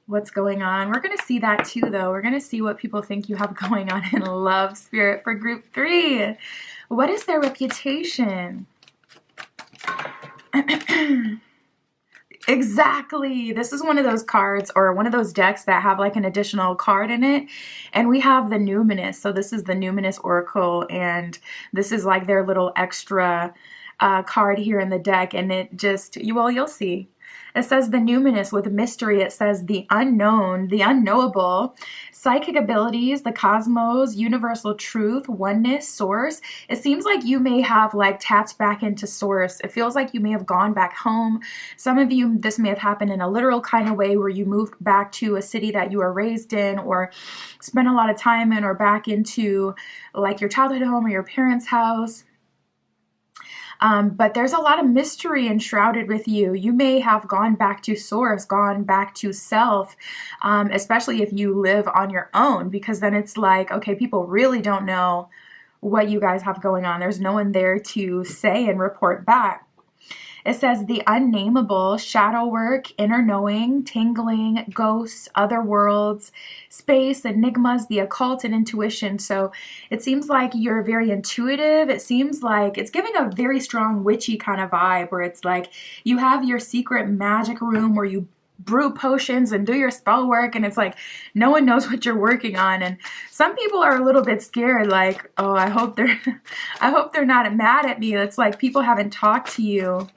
what's going on. We're going to see that too, though. We're going to see what people think you have going on in love, spirit, for group 3. What is their reputation? Exactly. This is one of those cards, or one of those decks that have like an additional card in it. And we have the Numinous. So this is the Numinous Oracle, and this is like their little extra card here in the deck. And it just, you'll see. It says the numinous with mystery. It says the unknown, the unknowable, psychic abilities, the cosmos, universal truth, oneness, source. It seems like you may have like tapped back into source. It feels like you may have gone back home. Some of you, this may have happened in a literal kind of way where you moved back to a city that you were raised in or spent a lot of time in, or back into like your childhood home or your parents' house. But there's a lot of mystery enshrouded with you. You may have gone back to source, gone back to self, especially if you live on your own, because then it's like, okay, people really don't know what you guys have going on. There's no one there to say and report back. It says the unnameable, shadow work, inner knowing, tingling, ghosts, other worlds, space, enigmas, the occult, and intuition. So it seems like you're very intuitive. It seems like it's giving a very strong witchy kind of vibe where it's like you have your secret magic room where you brew potions and do your spell work, and it's like no one knows what you're working on. And some people are a little bit scared, like, oh, I hope they're not mad at me. It's like people haven't talked to you.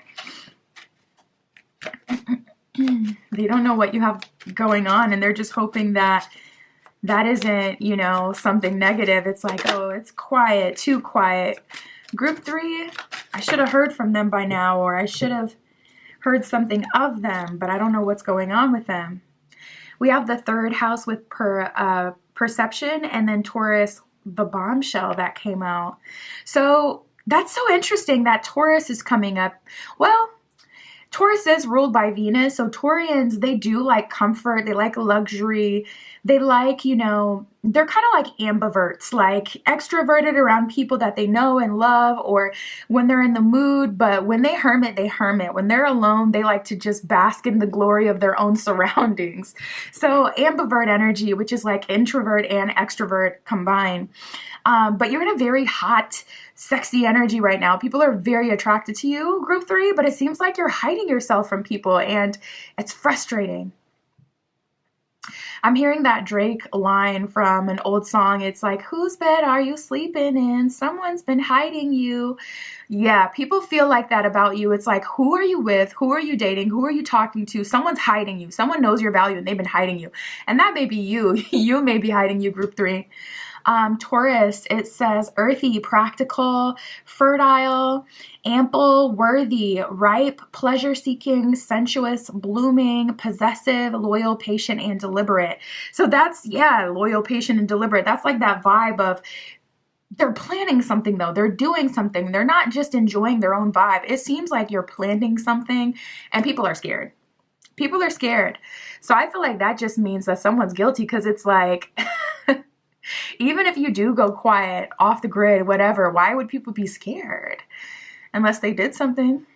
They don't know what you have going on, and they're just hoping that that isn't, you know, something negative. It's like, oh, it's quiet, too quiet. Group 3, I should have heard from them by now, or I should have heard something of them, but I don't know what's going on with them. We have the 3rd house with perception, and then Taurus, the bombshell that came out. So that's so interesting that Taurus is coming up. Well, Taurus is ruled by Venus, so Taurians, they do like comfort, they like luxury, they like, you know, they're kind of like ambiverts, like extroverted around people that they know and love, or when they're in the mood, but when they hermit, they hermit. When they're alone, they like to just bask in the glory of their own surroundings. So ambivert energy, which is like introvert and extrovert combined. But you're in a very hot, sexy energy right now. People are very attracted to you, group 3, but it seems like you're hiding yourself from people, and it's frustrating. I'm hearing that Drake line from an old song. It's like, whose bed are you sleeping in? Someone's been hiding you. Yeah, people feel like that about you. It's like, who are you with? Who are you dating? Who are you talking to? Someone's hiding you. Someone knows your value and they've been hiding you. And that may be you. You may be hiding you, group 3. Taurus, it says earthy, practical, fertile, ample, worthy, ripe, pleasure-seeking, sensuous, blooming, possessive, loyal, patient, and deliberate. So that's, yeah, loyal, patient, and deliberate. That's like that vibe of they're planning something, though. They're doing something. They're not just enjoying their own vibe. It seems like you're planting something, and people are scared. People are scared. So I feel like that just means that someone's guilty, because it's like... Even if you do go quiet, off the grid, whatever, why would people be scared? Unless they did something.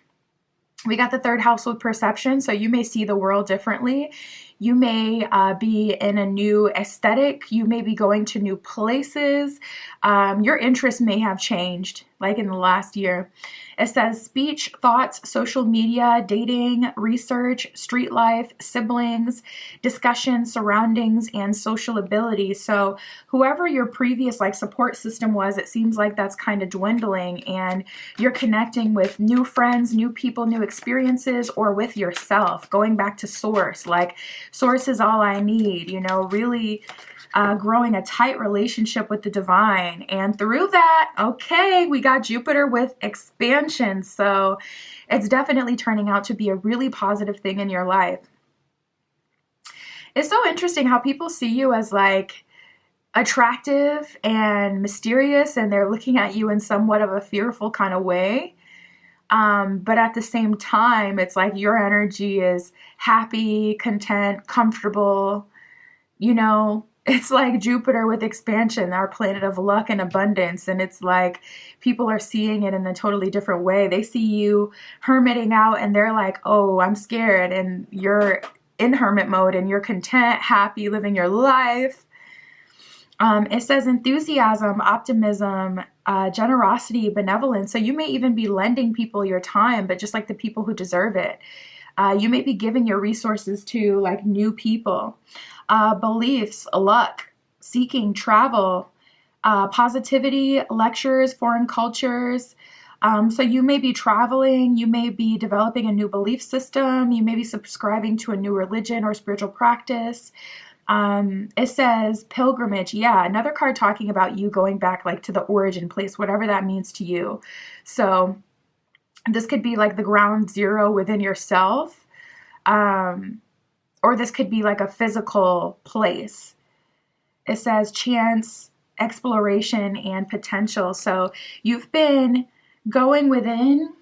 We got the 3rd house with perception, so you may see the world differently. You may be in a new aesthetic. You may be going to new places. Your interests may have changed, like in the last year. It says speech, thoughts, social media, dating, research, street life, siblings, discussion, surroundings, and social ability. So whoever your previous like support system was, it seems like that's kind of dwindling, and you're connecting with new friends, new people, new experiences, or with yourself, going back to source, like source is all I need, you know, really growing a tight relationship with the divine. And through that, okay, we got Jupiter with expansion. So it's definitely turning out to be a really positive thing in your life. It's so interesting how people see you as like attractive and mysterious, and they're looking at you in somewhat of a fearful kind of way. But at the same time, it's like your energy is happy, content, comfortable, you know. It's like Jupiter with expansion, our planet of luck and abundance. And it's like people are seeing it in a totally different way. They see you hermiting out and they're like, oh, I'm scared. And you're in hermit mode and you're content, happy, living your life. It says enthusiasm, optimism, generosity, benevolence. So you may even be lending people your time, but just like the people who deserve it. You may be giving your resources to like new people. Beliefs, luck, seeking, travel, positivity, lectures, foreign cultures, So you may be traveling, you may be developing a new belief system, you may be subscribing to a new religion or spiritual practice. It says pilgrimage. Yeah, another card talking about you going back like to the origin place, whatever that means to you. So this could be like the ground zero within yourself. Or this could be like a physical place. It says chance, exploration, and potential. So you've been going within,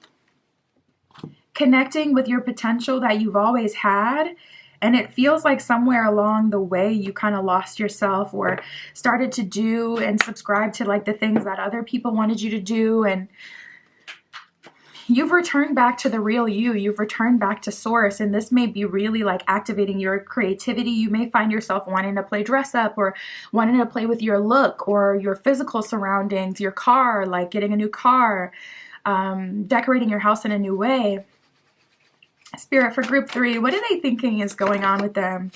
connecting with your potential that you've always had. And it feels like somewhere along the way you kind of lost yourself or started to do and subscribe to like the things that other people wanted you to do. And you've returned back to the real you. You've returned back to source. And this may be really like activating your creativity. You may find yourself wanting to play dress up or wanting to play with your look or your physical surroundings, your car, like getting a new car, decorating your house in a new way. Spirit, for group 3, what are they thinking is going on with them?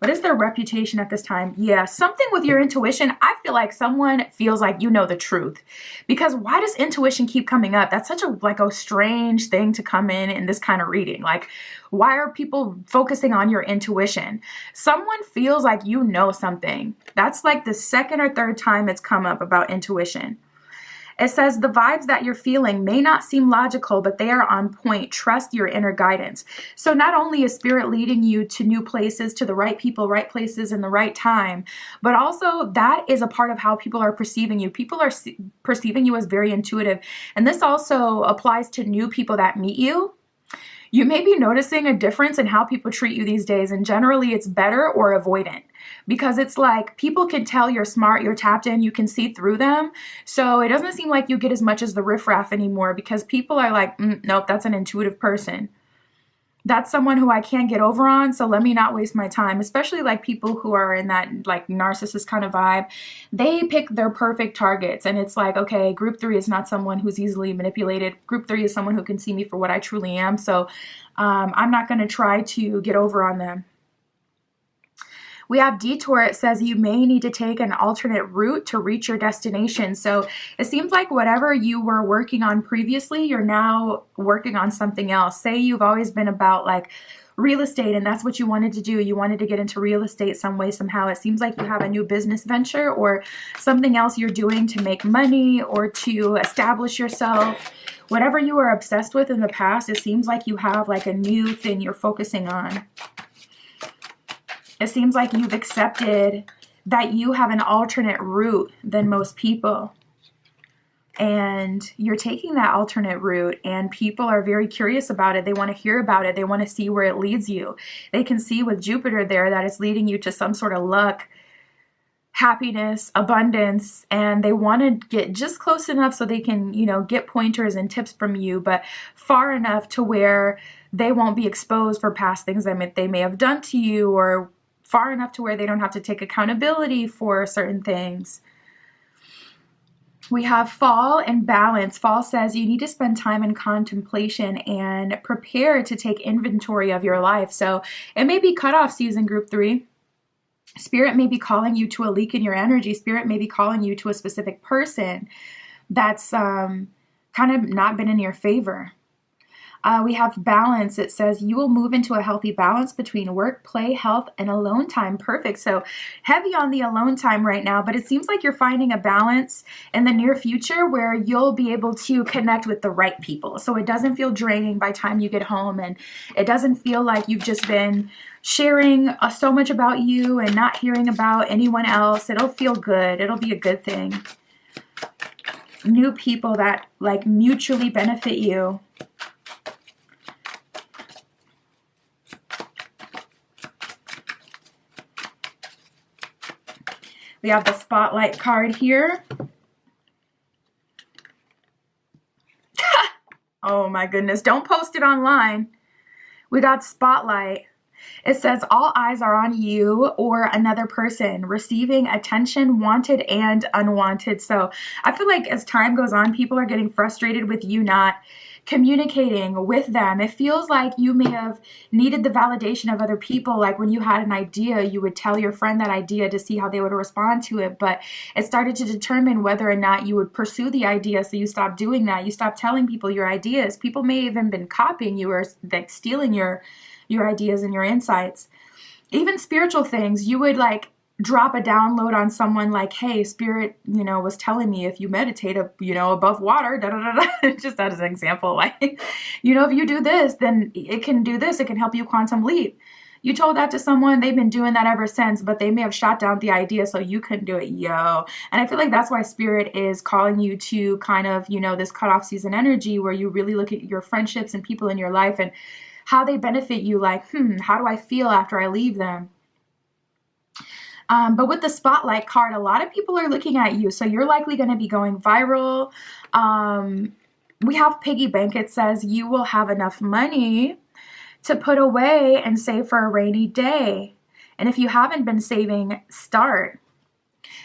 What is their reputation at this time? Yeah, something with your intuition. I feel like someone feels like you know the truth. Because why does intuition keep coming up? That's such a strange thing to come in this kind of reading. Like, why are people focusing on your intuition? Someone feels like you know something. That's like the second or third time it's come up about intuition. It says the vibes that you're feeling may not seem logical, but they are on point. Trust your inner guidance. So not only is spirit leading you to new places, to the right people, right places, in the right time, but also that is a part of how people are perceiving you. People are perceiving you as very intuitive. And this also applies to new people that meet you. You may be noticing a difference in how people treat you these days, and generally it's better or avoidant, because it's like people can tell you're smart, you're tapped in, you can see through them. So it doesn't seem like you get as much as the riffraff anymore, because people are like, nope, that's an intuitive person. That's someone who I can't get over on, so let me not waste my time. Especially like people who are in that like narcissist kind of vibe. They pick their perfect targets, and it's like, okay, group 3 is not someone who's easily manipulated. Group 3 is someone who can see me for what I truly am. So I'm not going to try to get over on them. We have detour. It says you may need to take an alternate route to reach your destination. So it seems like whatever you were working on previously, you're now working on something else. Say you've always been about like real estate and that's what you wanted to do. You wanted to get into real estate some way, somehow. It seems like you have a new business venture or something else you're doing to make money or to establish yourself. Whatever you were obsessed with in the past, it seems like you have like a new thing you're focusing on. It seems like you've accepted that you have an alternate route than most people. And you're taking that alternate route, and people are very curious about it. They want to hear about it. They want to see where it leads you. They can see with Jupiter there that it's leading you to some sort of luck, happiness, abundance, and they want to get just close enough so they can, get pointers and tips from you, but far enough to where they won't be exposed for past things that they may have done to you, or far enough to where they don't have to take accountability for certain things. We have fall and balance. Fall says you need to spend time in contemplation and prepare to take inventory of your life. So it may be cutoff season, group 3. Spirit may be calling you to a leak in your energy. Spirit may be calling you to a specific person that's kind of not been in your favor. We have balance. It says you will move into a healthy balance between work, play, health, and alone time. Perfect. So heavy on the alone time right now, but it seems like you're finding a balance in the near future where you'll be able to connect with the right people. So it doesn't feel draining by the time you get home, and it doesn't feel like you've just been sharing so much about you and not hearing about anyone else. It'll feel good. It'll be a good thing. New people that like mutually benefit you. We have the spotlight card here. Oh my goodness, don't post it online. We got spotlight. It says all eyes are on you or another person, receiving attention, wanted and unwanted. So I feel like as time goes on, people are getting frustrated with you not communicating with them. It feels like you may have needed the validation of other people. Like when you had an idea, you would tell your friend that idea to see how they would respond to it. But it started to determine whether or not you would pursue the idea. So you stopped doing that. You stopped telling people your ideas. People may have even been copying you or like stealing your ideas and your insights. Even spiritual things, you would like drop a download on someone like, hey, spirit, was telling me if you meditate, above water, da da da da. Just as an example, like, if you do this, then it can do this. It can help you quantum leap. You told that to someone, they've been doing that ever since, but they may have shot down the idea so you couldn't do it, yo. And I feel like that's why spirit is calling you to kind of, this cutoff season energy where you really look at your friendships and people in your life and how they benefit you. Like, how do I feel after I leave them? But with the spotlight card, a lot of people are looking at you. So you're likely going to be going viral. We have piggy bank. It says you will have enough money to put away and save for a rainy day. And if you haven't been saving, start.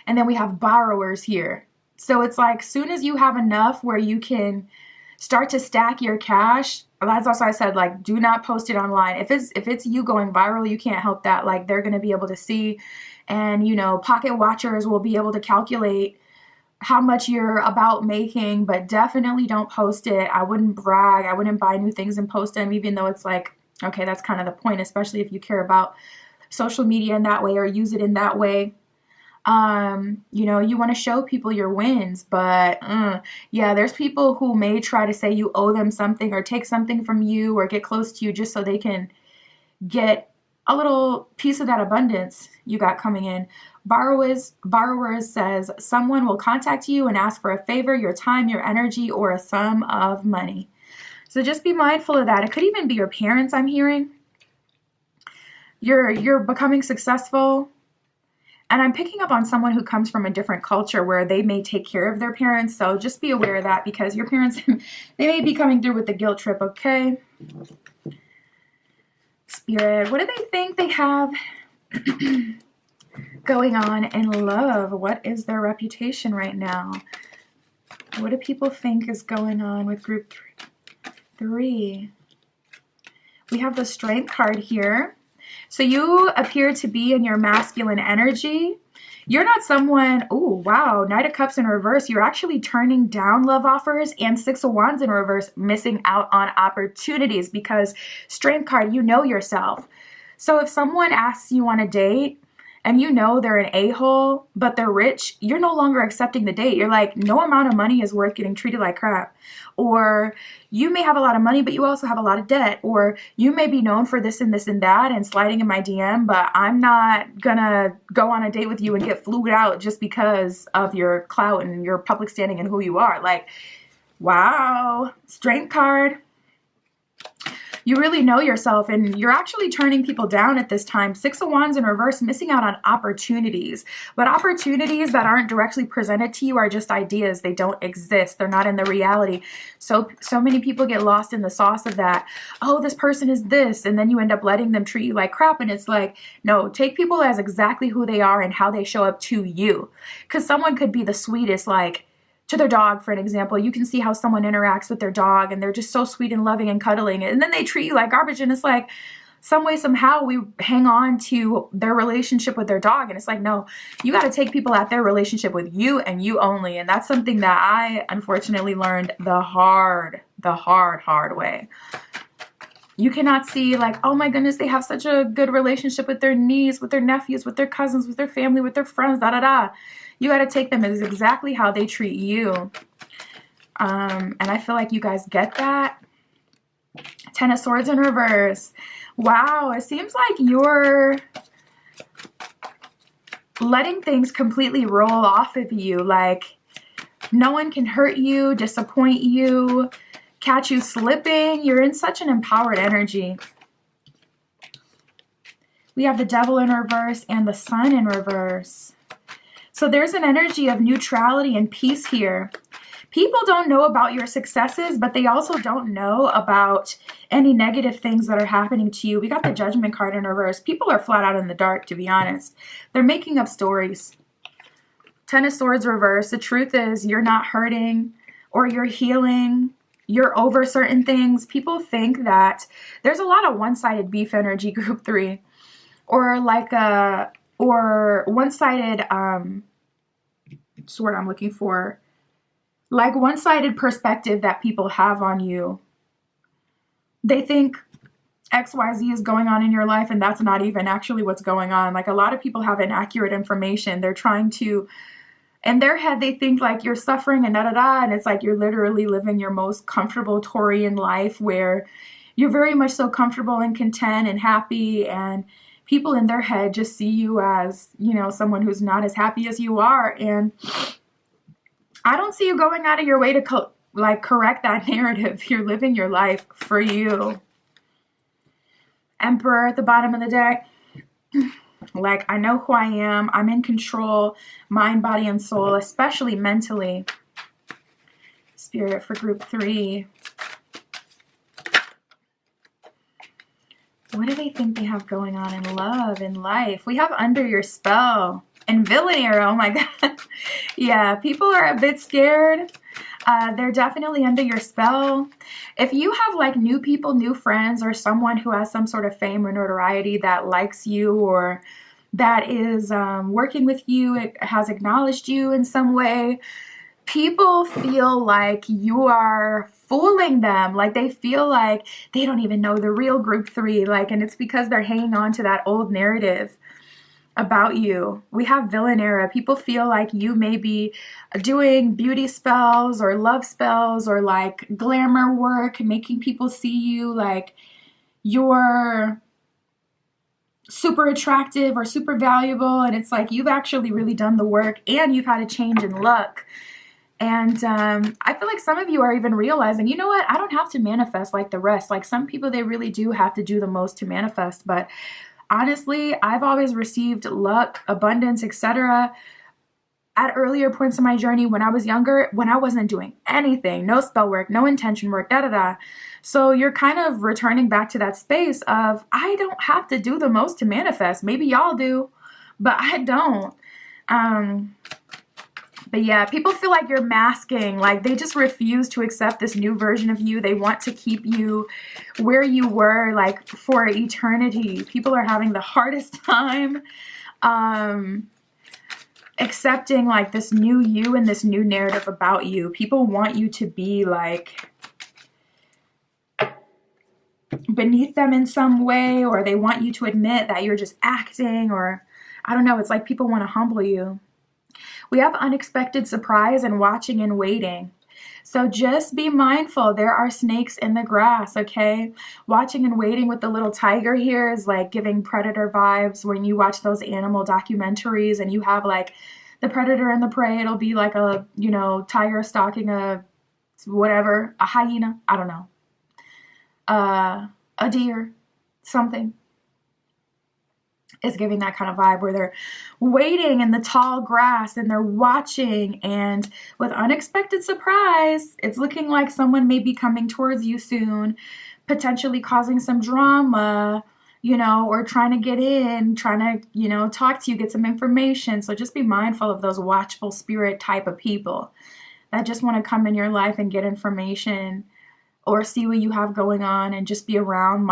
And then we have borrowers here. So it's like soon as you have enough where you can start to stack your cash. That's also I said, like, do not post it online. If it's you going viral, you can't help that. Like, they're going to be able to see. And, pocket watchers will be able to calculate how much you're about making, but definitely don't post it. I wouldn't brag. I wouldn't buy new things and post them, even though it's like, okay, that's kind of the point, especially if you care about social media in that way or use it in that way. You want to show people your wins, but yeah, there's people who may try to say you owe them something or take something from you or get close to you just so they can get a little piece of that abundance you got coming in. Borrowers says someone will contact you and ask for a favor, your time, your energy, or a sum of money. So just be mindful of that. It could even be your parents, I'm hearing. You're becoming successful. And I'm picking up on someone who comes from a different culture where they may take care of their parents. So just be aware of that because your parents, they may be coming through with the guilt trip, okay? Spirit, what do they think they have going on in love? What is their reputation right now? What do people think is going on with group 3? We have the Strength card here. So you appear to be in your masculine energy. You're not someone, oh, wow, Knight of Cups in reverse. You're actually turning down love offers and 6 of Wands in reverse, missing out on opportunities because Strength card, you know yourself. So if someone asks you on a date and they're an a-hole, but they're rich, you're no longer accepting the date. You're like, no amount of money is worth getting treated like crap. Or you may have a lot of money, but you also have a lot of debt. Or you may be known for this and this and that and sliding in my DM, but I'm not gonna go on a date with you and get flued out just because of your clout and your public standing and who you are. Like, wow, Strength card. You really know yourself and you're actually turning people down at this time. 6 of Wands in reverse, missing out on opportunities. But opportunities that aren't directly presented to you are just ideas. They don't exist. They're not in the reality. So many people get lost in the sauce of that. Oh, this person is this. And then you end up letting them treat you like crap. And it's like, no, take people as exactly who they are and how they show up to you. Because someone could be the sweetest, like, to their dog, for an example. You can see how someone interacts with their dog and they're just so sweet and loving and cuddling. And then they treat you like garbage. And it's like some way, somehow we hang on to their relationship with their dog. And it's like, no, you got to take people at their relationship with you and you only. And that's something that I unfortunately learned the hard way. You cannot see like, oh my goodness, they have such a good relationship with their niece, with their nephews, with their cousins, with their family, with their friends, da da da. You got to take them as exactly how they treat you. And I feel like you guys get that. 10 of Swords in reverse. Wow, it seems like you're letting things completely roll off of you. Like no one can hurt you, disappoint you, catch you slipping. You're in such an empowered energy. We have the Devil in reverse and the Sun in reverse. So there's an energy of neutrality and peace here. People don't know about your successes, but they also don't know about any negative things that are happening to you. We got the Judgment card in reverse. People are flat out in the dark, to be honest. They're making up stories. 10 of Swords reverse. The truth is you're not hurting or you're healing. you're over certain things. People think that there's a lot of one-sided beef energy, group 3, or like or one-sided, what's the word I'm looking for? Like one-sided perspective that people have on you. They think XYZ is going on in your life, and that's not even actually what's going on. Like, a lot of people have inaccurate information. They're trying to, in their head, they think like you're suffering and da-da-da, and it's like you're literally living your most comfortable Taurian life where you're very much so comfortable and content and happy, and people in their head just see you as, you know, someone who's not as happy as you are. And I don't see you going out of your way to correct that narrative. You're living your life for you. Emperor at the bottom of the deck. Like, I know who I am. I'm in control, mind, body, and soul, especially mentally. Spirit for group 3. What do they think they have going on in love, in life? We have under your spell. And villain, oh my God. Yeah, people are a bit scared. They're definitely under your spell. If you have like new people, new friends, or someone who has some sort of fame or notoriety that likes you or that is working with you, it has acknowledged you in some way, people feel like you are fooling them. Like, they feel like they don't even know the real group 3. Like, and it's because they're hanging on to that old narrative about you. We have villain era. People feel like you may be doing beauty spells or love spells or like glamour work, making people see you like you're super attractive or super valuable, and it's like you've actually really done the work and you've had a change in luck. And I feel like some of you are even realizing, you know what, I don't have to manifest like the rest. Like, some people, they really do have to do the most to manifest. But honestly, I've always received luck, abundance, etc. at earlier points in my journey when I was younger, when I wasn't doing anything, no spell work, no intention work, da-da-da. So you're kind of returning back to that space of, I don't have to do the most to manifest. Maybe y'all do, but I don't. But yeah, people feel like you're masking, like they just refuse to accept this new version of you. They want to keep you where you were, like, for eternity. People are having the hardest time accepting like this new you and this new narrative about you. People want you to be like beneath them in some way, or they want you to admit that you're just acting, or I don't know. It's like people want to humble you. We have unexpected surprise and watching and waiting. So just be mindful. There are snakes in the grass, okay? Watching and waiting with the little tiger here is like giving predator vibes. When you watch those animal documentaries and you have like the predator and the prey, it'll be like a, you know, tiger stalking a whatever, a hyena, I don't know, a deer, something. Is giving that kind of vibe where they're waiting in the tall grass and they're watching, and with unexpected surprise, it's looking like someone may be coming towards you soon, potentially causing some drama, you know, or trying to get in, trying to, you know, talk to you, get some information. So just be mindful of those watchful spirit type of people that just want to come in your life and get information or see what you have going on and just be around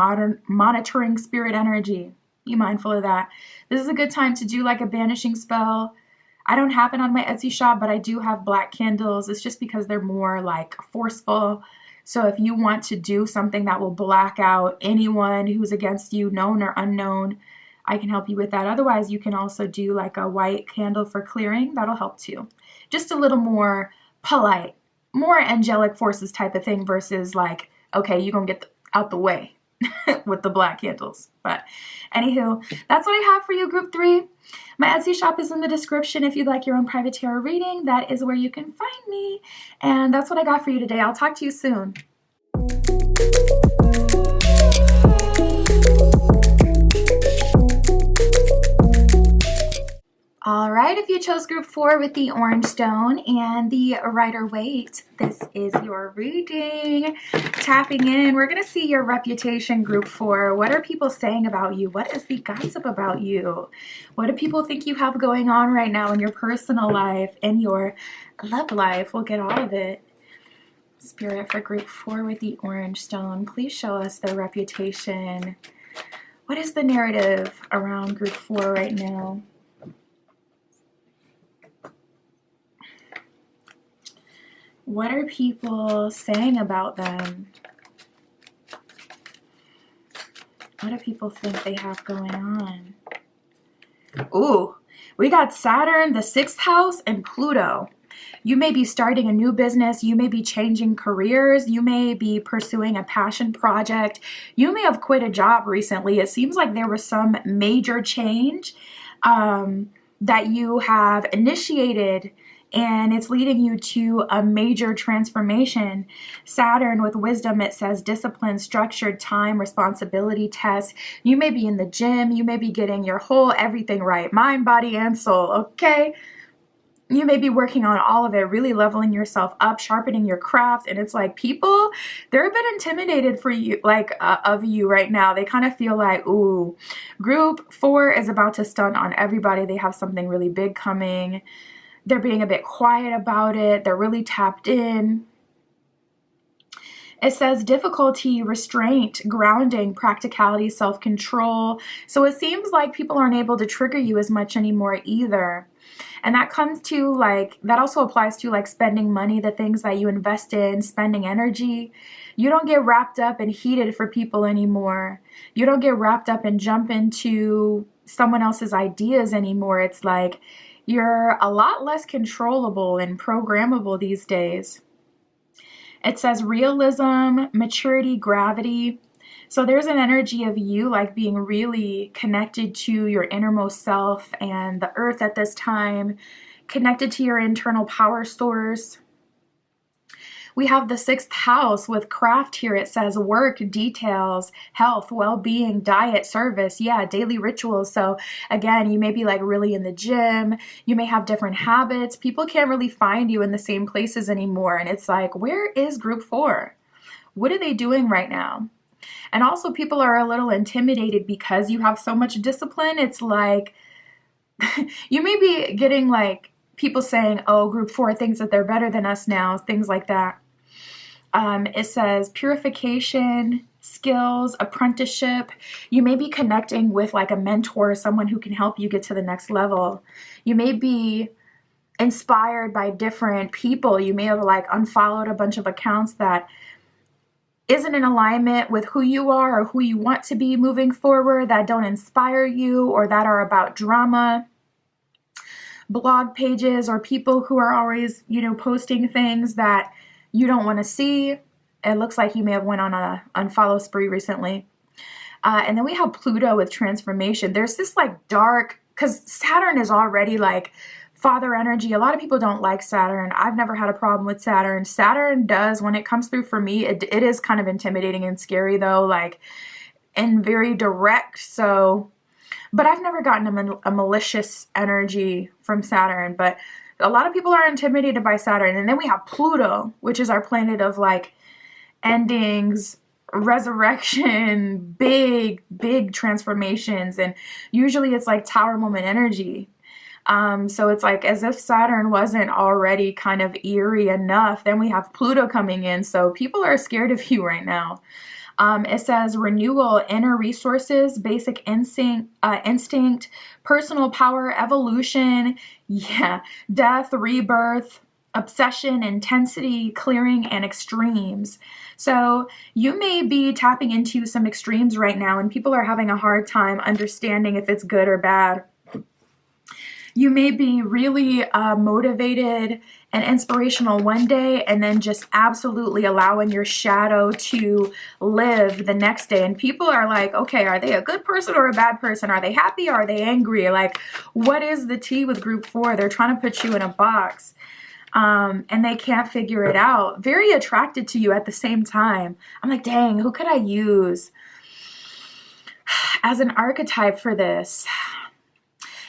monitoring spirit energy. Be mindful of that. This is a good time to do like a banishing spell. I don't have it on my Etsy shop, but I do have black candles. It's just because they're more like forceful. So if you want to do something that will black out anyone who's against you, known or unknown, I can help you with that. Otherwise, you can also do like a white candle for clearing. That'll help too. Just a little more polite, more angelic forces type of thing versus like, okay, you're going to get out the way with the black candles. But anywho, that's what I have for you, group 3. My Etsy shop is in the description. If you'd like your own private tarot reading, that is where you can find me. And that's what I got for you today. I'll talk to you soon. All right, if you chose group 4 with the orange stone and the Rider-Waite, this is your reading. Tapping in, we're going to see your reputation, group 4. What are people saying about you? What is the gossip about you? What do people think you have going on right now in your personal life and your love life? We'll get all of it. Spirit, for group 4 with the orange stone, please show us their reputation. What is the narrative around group 4 right now? What are people saying about them? What do people think they have going on? Ooh, we got Saturn, the 6th house, and Pluto. You may be starting a new business. You may be changing careers. You may be pursuing a passion project. You may have quit a job recently. It seems like there was some major change that you have initiated, and it's leading you to a major transformation. Saturn with wisdom, it says discipline, structured time, responsibility, test. You may be in the gym. You may be getting your whole everything right, mind, body, and soul, okay? You may be working on all of it, really leveling yourself up, sharpening your craft. And it's like people, they're a bit intimidated for you, like of you right now. They kind of feel like, ooh, group 4 is about to stunt on everybody. They have something really big coming. They're being a bit quiet about it. They're really tapped in. It says difficulty, restraint, grounding, practicality, self-control. So it seems like people aren't able to trigger you as much anymore either. And that comes to like, that also applies to like spending money, the things that you invest in, spending energy. You don't get wrapped up and heated for people anymore. You don't get wrapped up and jump into someone else's ideas anymore. It's like you're a lot less controllable and programmable these days. It says realism, maturity, gravity. So there's an energy of you like being really connected to your innermost self and the earth at this time, connected to your internal power source. We have the 6th house with craft here. It says work, details, health, well-being, diet, service. Yeah, daily rituals. So again, you may be like really in the gym. You may have different habits. People can't really find you in the same places anymore. And it's like, where is group 4? What are they doing right now? And also people are a little intimidated because you have so much discipline. It's like, you may be getting like people saying, oh, group 4 thinks that they're better than us now, things like that. It says purification, skills, apprenticeship. You may be connecting with like a mentor, someone who can help you get to the next level. You may be inspired by different people. You may have like unfollowed a bunch of accounts that isn't in alignment with who you are or who you want to be moving forward, that don't inspire you or that are about drama. Blog pages or people who are always, posting things that you don't want to see. It looks like you may have went on a unfollow spree recently. And then we have Pluto with transformation. There's this like dark, because Saturn is already like father energy. A lot of people don't like Saturn. I've never had a problem with Saturn. Saturn does, when it comes through for me, it is kind of intimidating and scary though, like, and very direct. So, but I've never gotten a malicious energy from Saturn, but a lot of people are intimidated by Saturn. And then we have Pluto, which is our planet of like endings, resurrection, big transformations. And usually it's like tower moment energy. So it's like as if Saturn wasn't already kind of eerie enough. Then we have Pluto coming in. So people are scared of you right now. It says renewal, inner resources, basic instinct, personal power, evolution, death, rebirth, obsession, intensity, clearing, and extremes. So you may be tapping into some extremes right now, and people are having a hard time understanding if it's good or bad. You may be really motivated and inspirational one day and then just absolutely allowing your shadow to live the next day. And people are like, okay, are they a good person or a bad person? Are they happy? Or are they angry? Like, what is the tea with group 4? They're trying to put you in a box and they can't figure it out. Very attracted to you at the same time. I'm like, dang, who could I use as an archetype for this?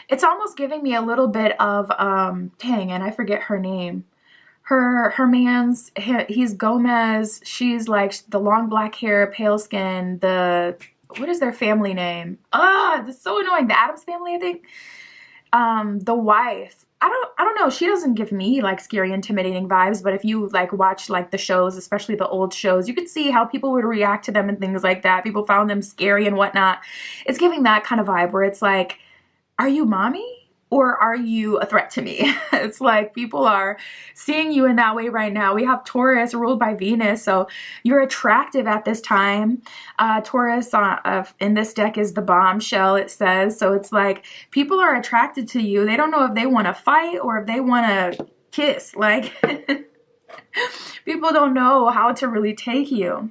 It's almost giving me a little bit of, dang, and I forget her name. Her man's, he's Gomez. She's like the long black hair, pale skin, what is their family name? It's so annoying. The Addams family, I think. The wife. I I don't know, she doesn't give me like scary, intimidating vibes, but if you like watch like the shows, especially the old shows, you could see how people would react to them and things like that. People found them scary and whatnot. It's giving that kind of vibe where it's like, are you mommy? Or are you a threat to me? It's like people are seeing you in that way right now. We have Taurus ruled by Venus, so you're attractive at this time. Taurus in this deck is the bombshell, it says. So it's like people are attracted to you. They don't know if they want to fight or if they want to kiss. Like people don't know how to really take you.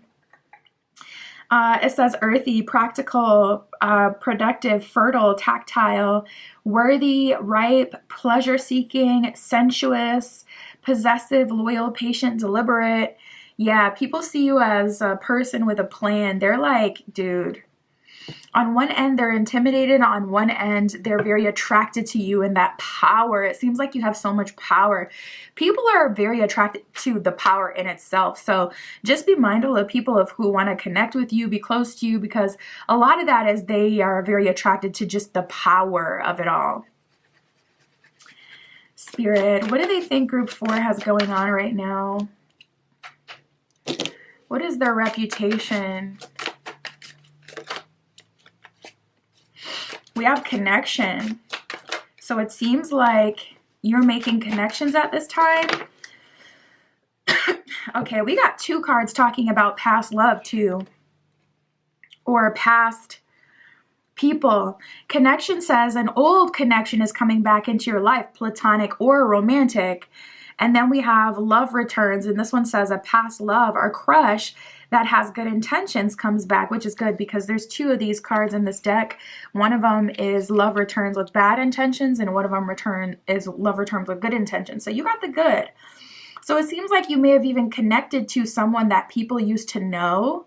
It says earthy, practical, productive, fertile, tactile, worthy, ripe, pleasure-seeking, sensuous, possessive, loyal, patient, deliberate. Yeah, people see you as a person with a plan. They're like, dude, on one end, they're intimidated. On one end, they're very attracted to you and that power. It seems like you have so much power. People are very attracted to the power in itself. So just be mindful of people who want to connect with you, be close to you, because a lot of that is they are very attracted to just the power of it all. Spirit, what do they think group 4 has going on right now? What is their reputation? We have connection. So it seems like you're making connections at this time. Okay, we got 2 cards talking about past love too. Or past people. Connection says an old connection is coming back into your life, platonic or romantic. And then we have love returns, and this one says a past love or crush that has good intentions comes back, which is good because there's 2 of these cards in this deck. One of them is love returns with bad intentions, and one of them is love returns with good intentions. So you got the good. So it seems like you may have even connected to someone that people used to know,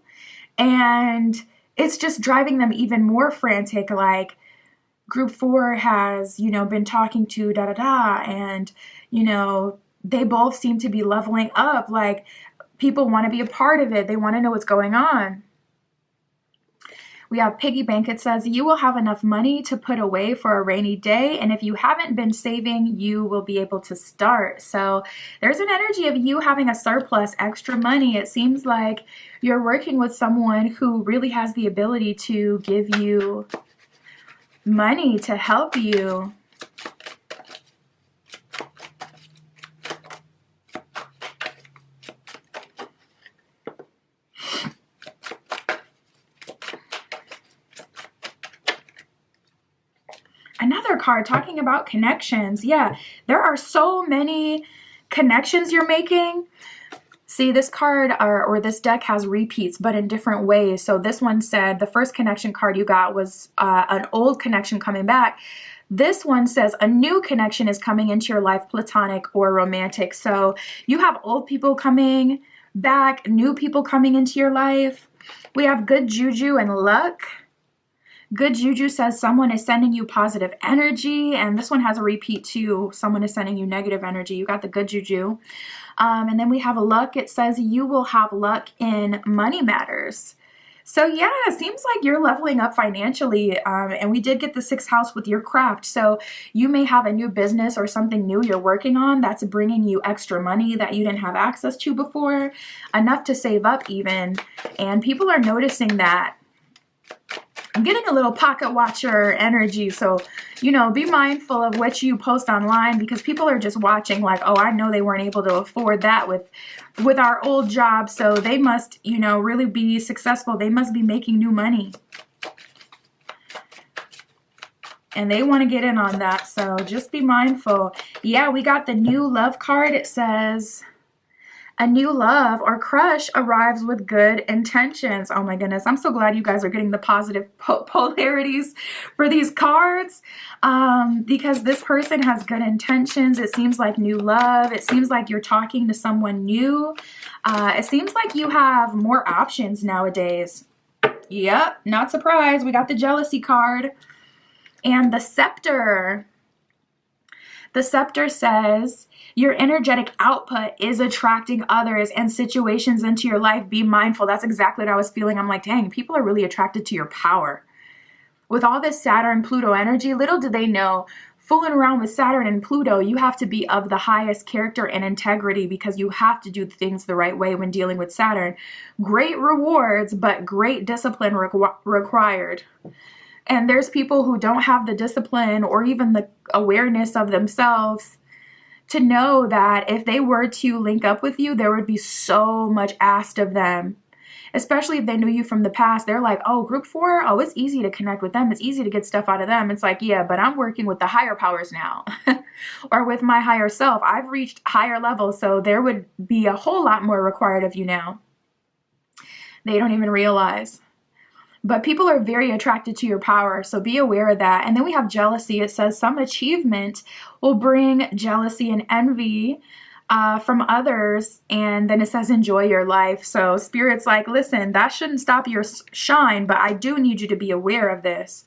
and it's just driving them even more frantic, like group 4 has, been talking to da-da-da, and, they both seem to be leveling up. Like people want to be a part of it. They want to know what's going on. We have piggy bank. It says you will have enough money to put away for a rainy day. And if you haven't been saving, you will be able to start. So there's an energy of you having a surplus, extra money. It seems like you're working with someone who really has the ability to give you money to help you. Another card talking about connections. Yeah, there are so many connections you're making. See, this card or this deck has repeats, but in different ways. So this one said the first connection card you got was an old connection coming back. This one says a new connection is coming into your life, platonic or romantic. So you have old people coming back, new people coming into your life. We have good juju and luck. Good juju says someone is sending you positive energy, and this one has a repeat too. Someone is sending you negative energy. You got the good juju. And then we have a luck. It says you will have luck in money matters. So yeah, it seems like you're leveling up financially, and we did get the 6th house with your craft. So you may have a new business or something new you're working on that's bringing you extra money that you didn't have access to before, enough to save up even, and people are noticing that. I'm getting a little pocket watcher energy, so, be mindful of what you post online because people are just watching like, oh, I know they weren't able to afford that with our old job, so they must, really be successful. They must be making new money. And they want to get in on that, so just be mindful. Yeah, we got the new love card. It says a new love or crush arrives with good intentions. Oh my goodness. I'm so glad you guys are getting the positive polarities for these cards because this person has good intentions. It seems like new love. It seems like you're talking to someone new. It seems like you have more options nowadays. Yep, not surprised. We got the jealousy card and the scepter. The scepter says your energetic output is attracting others and situations into your life. Be mindful. That's exactly what I was feeling. I'm like, dang, people are really attracted to your power. With all this Saturn, Pluto energy, little do they know fooling around with Saturn and Pluto, you have to be of the highest character and integrity because you have to do things the right way when dealing with Saturn. Great rewards, but great discipline required. And there's people who don't have the discipline or even the awareness of themselves to know that if they were to link up with you, there would be so much asked of them. Especially if they knew you from the past, they're like, oh, group 4, oh, it's easy to connect with them. It's easy to get stuff out of them. It's like, yeah, but I'm working with the higher powers now or with my higher self. I've reached higher levels, so there would be a whole lot more required of you now. They don't even realize. But people are very attracted to your power, so be aware of that. And then we have jealousy. It says some achievement will bring jealousy and envy from others, and then it says enjoy your life. So Spirit's like, listen, that shouldn't stop your shine, but I do need you to be aware of this.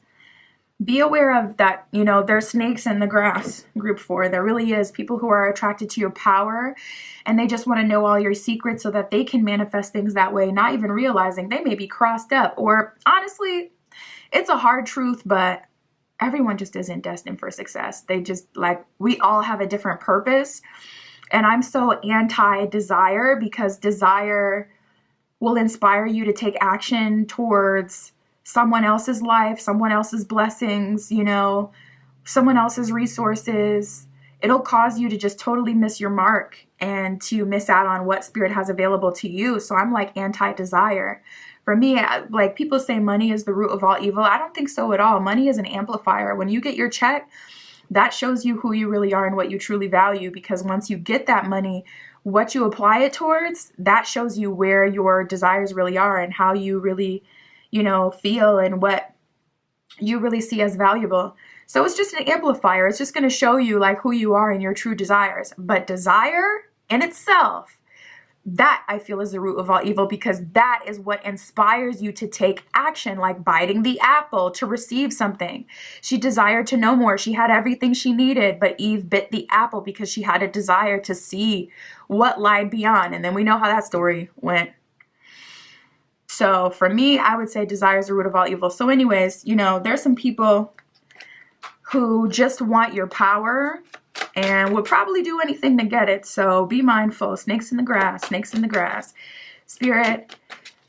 Be aware of that, you know, there's snakes in the grass, group 4. There really is people who are attracted to your power, and they just want to know all your secrets so that they can manifest things that way, not even realizing they may be crossed up. Or honestly, it's a hard truth, but everyone just isn't destined for success. They just, like, we all have a different purpose. And I'm so anti-desire because desire will inspire you to take action towards someone else's life, someone else's blessings, you know, someone else's resources. It'll cause you to just totally miss your mark and to miss out on what Spirit has available to you. So I'm like anti-desire. For me, like people say money is the root of all evil. I don't think so at all. Money is an amplifier. When you get your check, that shows you who you really are and what you truly value, because once you get that money, what you apply it towards, that shows you where your desires really are and how you really, you know, feel and what you really see as valuable. So it's just an amplifier. It's just going to show you like who you are and your true desires. But desire in itself, that I feel is the root of all evil, because that is what inspires you to take action, like biting the apple to receive something. She desired to know more. She had everything she needed, but Eve bit the apple because she had a desire to see what lied beyond. And then we know how that story went. So for me, I would say desire is the root of all evil. So anyways, you know, there's some people who just want your power and would probably do anything to get it. So be mindful. Snakes in the grass, snakes in the grass. Spirit,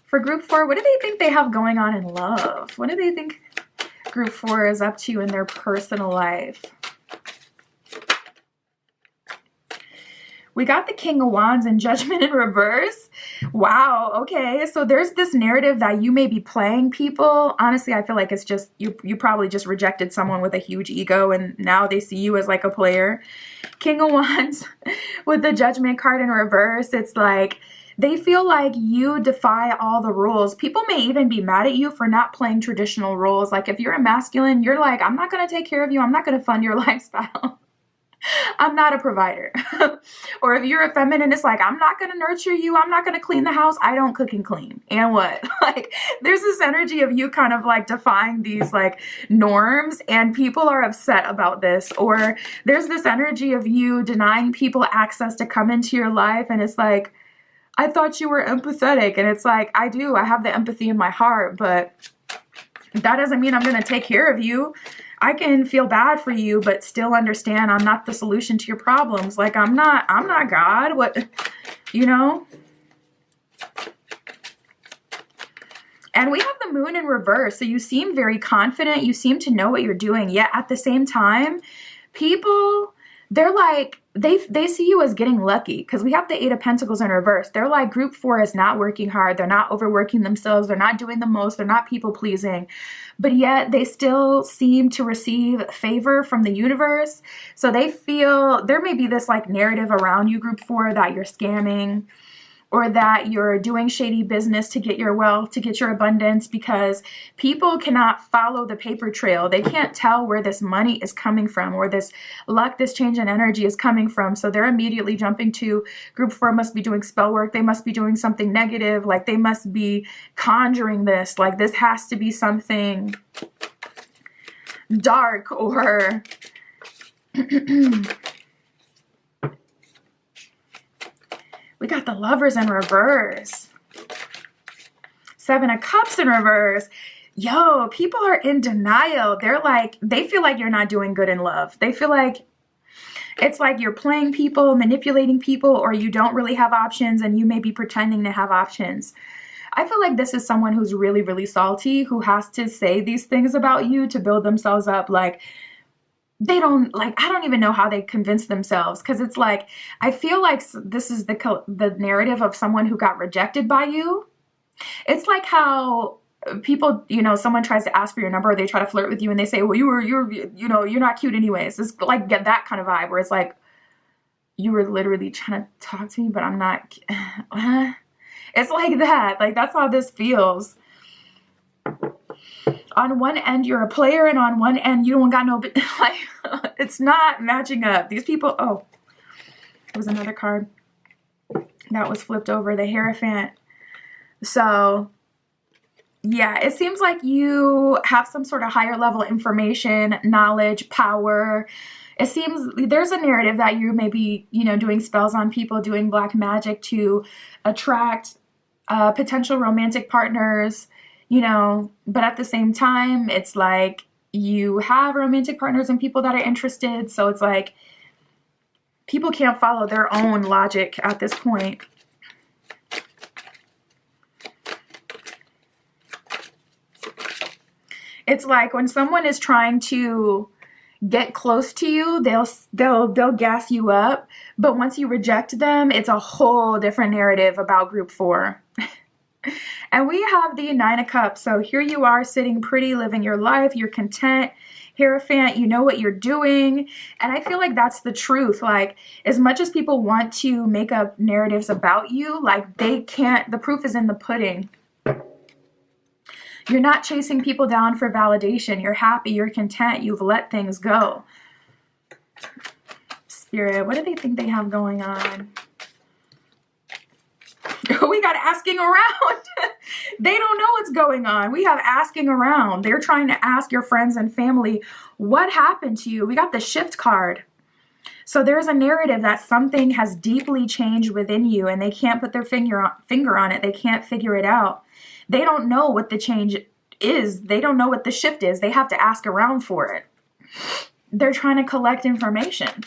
for group 4, what do they think they have going on in love? What do they think group 4 is up to in their personal life? We got the King of Wands and Judgment in reverse. Wow, okay. So there's this narrative that you may be playing people. Honestly, I feel like it's just, you probably just rejected someone with a huge ego and now they see you as like a player. King of Wands with the Judgment card in reverse. It's like, they feel like you defy all the rules. People may even be mad at you for not playing traditional roles. Like if you're a masculine, you're like, I'm not going to take care of you. I'm not going to fund your lifestyle. I'm not a provider. Or if you're a feminine, it's like, I'm not going to nurture you. I'm not going to clean the house. I don't cook and clean. And what? Like, there's this energy of you kind of like defying these like norms, and people are upset about this. Or there's this energy of you denying people access to come into your life. And it's like, I thought you were empathetic. And it's like, I do. I have the empathy in my heart, but that doesn't mean I'm going to take care of you. I can feel bad for you, but still understand I'm not the solution to your problems. Like I'm not God. What, you know? And we have the Moon in reverse. So you seem very confident. You seem to know what you're doing. Yet at the same time, people, they're like, they see you as getting lucky, because we have the 8 of Pentacles in reverse. They're like, group 4 is not working hard. They're not overworking themselves. They're not doing the most. They're not people pleasing. But yet they still seem to receive favor from the universe. So they feel there may be this like narrative around you, group 4, that you're scamming or that you're doing shady business to get your wealth, to get your abundance, because people cannot follow the paper trail. They can't tell where this money is coming from or this luck, this change in energy is coming from. So they're immediately jumping to group 4 must be doing spell work. They must be doing something negative. Like they must be conjuring this. Like this has to be something dark or we got the Lovers in reverse. 7 of Cups in reverse. Yo, people are in denial. They're like, they feel like you're not doing good in love. They feel like it's like you're playing people, manipulating people, or you don't really have options and you may be pretending to have options. I feel like this is someone who's really, really salty, who has to say these things about you to build themselves up. Like, they don't, like, I don't even know how they convince themselves, because it's like, I feel like this is the narrative of someone who got rejected by you. It's like how people, you know, someone tries to ask for your number, or they try to flirt with you and they say, well, you're not cute anyways. It's like, get that kind of vibe where it's like, you were literally trying to talk to me, but I'm not. It's like that. Like, that's how this feels. On one end, you're a player, and on one end, you don't got no, like, it's not matching up. These people, oh, there was another card that was flipped over, the Hierophant. So, yeah, it seems like you have some sort of higher level information, knowledge, power. It seems there's a narrative that you may be, you know, doing spells on people, doing black magic to attract potential romantic partners, you know, but at the same time, it's like you have romantic partners and people that are interested. So it's like people can't follow their own logic at this point. It's like when someone is trying to get close to you, they'll gas you up, but once you reject them, it's a whole different narrative about group 4. And we have the 9 of Cups. So here you are sitting pretty, living your life, you're content, Hierophant, you know what you're doing. And I feel like that's the truth. Like, as much as people want to make up narratives about you, like, they can't, the proof is in the pudding. You're not chasing people down for validation. You're happy. You're content. You've let things go. Spirit, what do they think they have going on? We got asking around. They don't know what's going on. We have asking around. They're trying to ask your friends and family, what happened to you? We got the Shift card. So there's a narrative that something has deeply changed within you, and they can't put their finger on it. They can't figure it out. They don't know what the change is. They don't know what the shift is. They have to ask around for it. They're trying to collect information.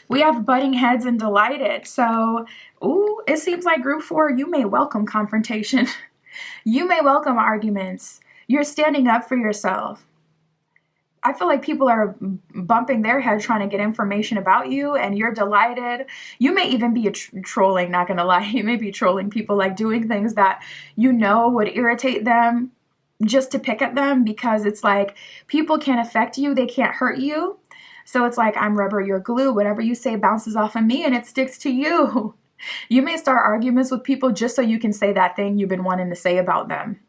We have butting heads and delighted. So, ooh, it seems like group 4, you may welcome confrontation. You may welcome arguments. You're standing up for yourself. I feel like people are bumping their head trying to get information about you, and you're delighted. You may even be trolling, not gonna lie. You may be trolling people, like doing things that you know would irritate them just to pick at them, because it's like people can't affect you, they can't hurt you. So it's like, I'm rubber, you're glue. Whatever you say bounces off of me and it sticks to you. You may start arguments with people just so you can say that thing you've been wanting to say about them.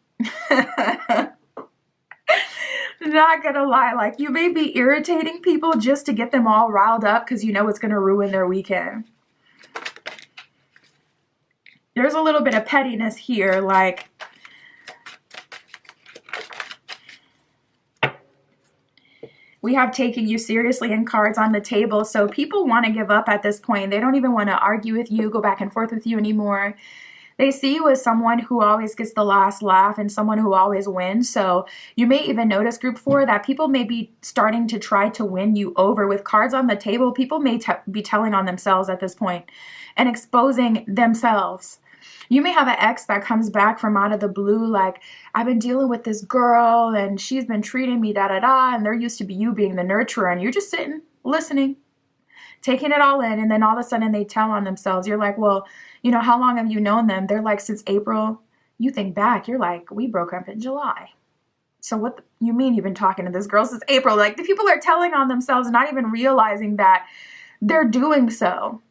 Not gonna lie, like, you may be irritating people just to get them all riled up because you know it's gonna ruin their weekend. There's a little bit of pettiness here, like, we have taken you seriously and cards on the table. So people want to give up at this point. They don't even want to argue with you, go back and forth with you anymore. They see you as someone who always gets the last laugh and someone who always wins. So you may even notice, group 4, that people may be starting to try to win you over. With cards on the table, people may be telling on themselves at this point and exposing themselves. You may have an ex that comes back from out of the blue, like, I've been dealing with this girl and she's been treating me da-da-da, and they're used to be you being the nurturer, and you're just sitting, listening, taking it all in, and then all of a sudden they tell on themselves. You're like, well, you know, how long have you known them? They're like, since April. You think back, you're like, we broke up in July. So what you mean you've been talking to this girl since April? Like, the people are telling on themselves, not even realizing that they're doing so.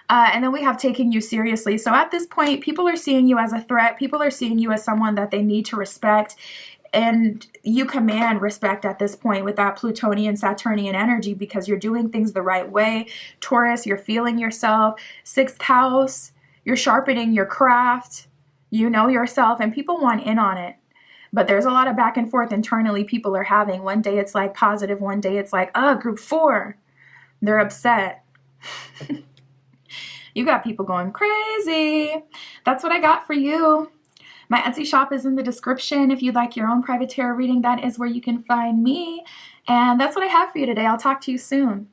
And then we have taking you seriously. So at this point, people are seeing you as a threat. People are seeing you as someone that they need to respect. And you command respect at this point with that Plutonian, Saturnian energy, because you're doing things the right way. Taurus, you're feeling yourself. 6th house, you're sharpening your craft. You know yourself, and people want in on it. But there's a lot of back and forth internally people are having. One day it's like positive. One day it's like, group 4. They're upset. You got people going crazy. That's what I got for you. My Etsy shop is in the description. If you'd like your own private tarot reading, that is where you can find me. And that's what I have for you today. I'll talk to you soon.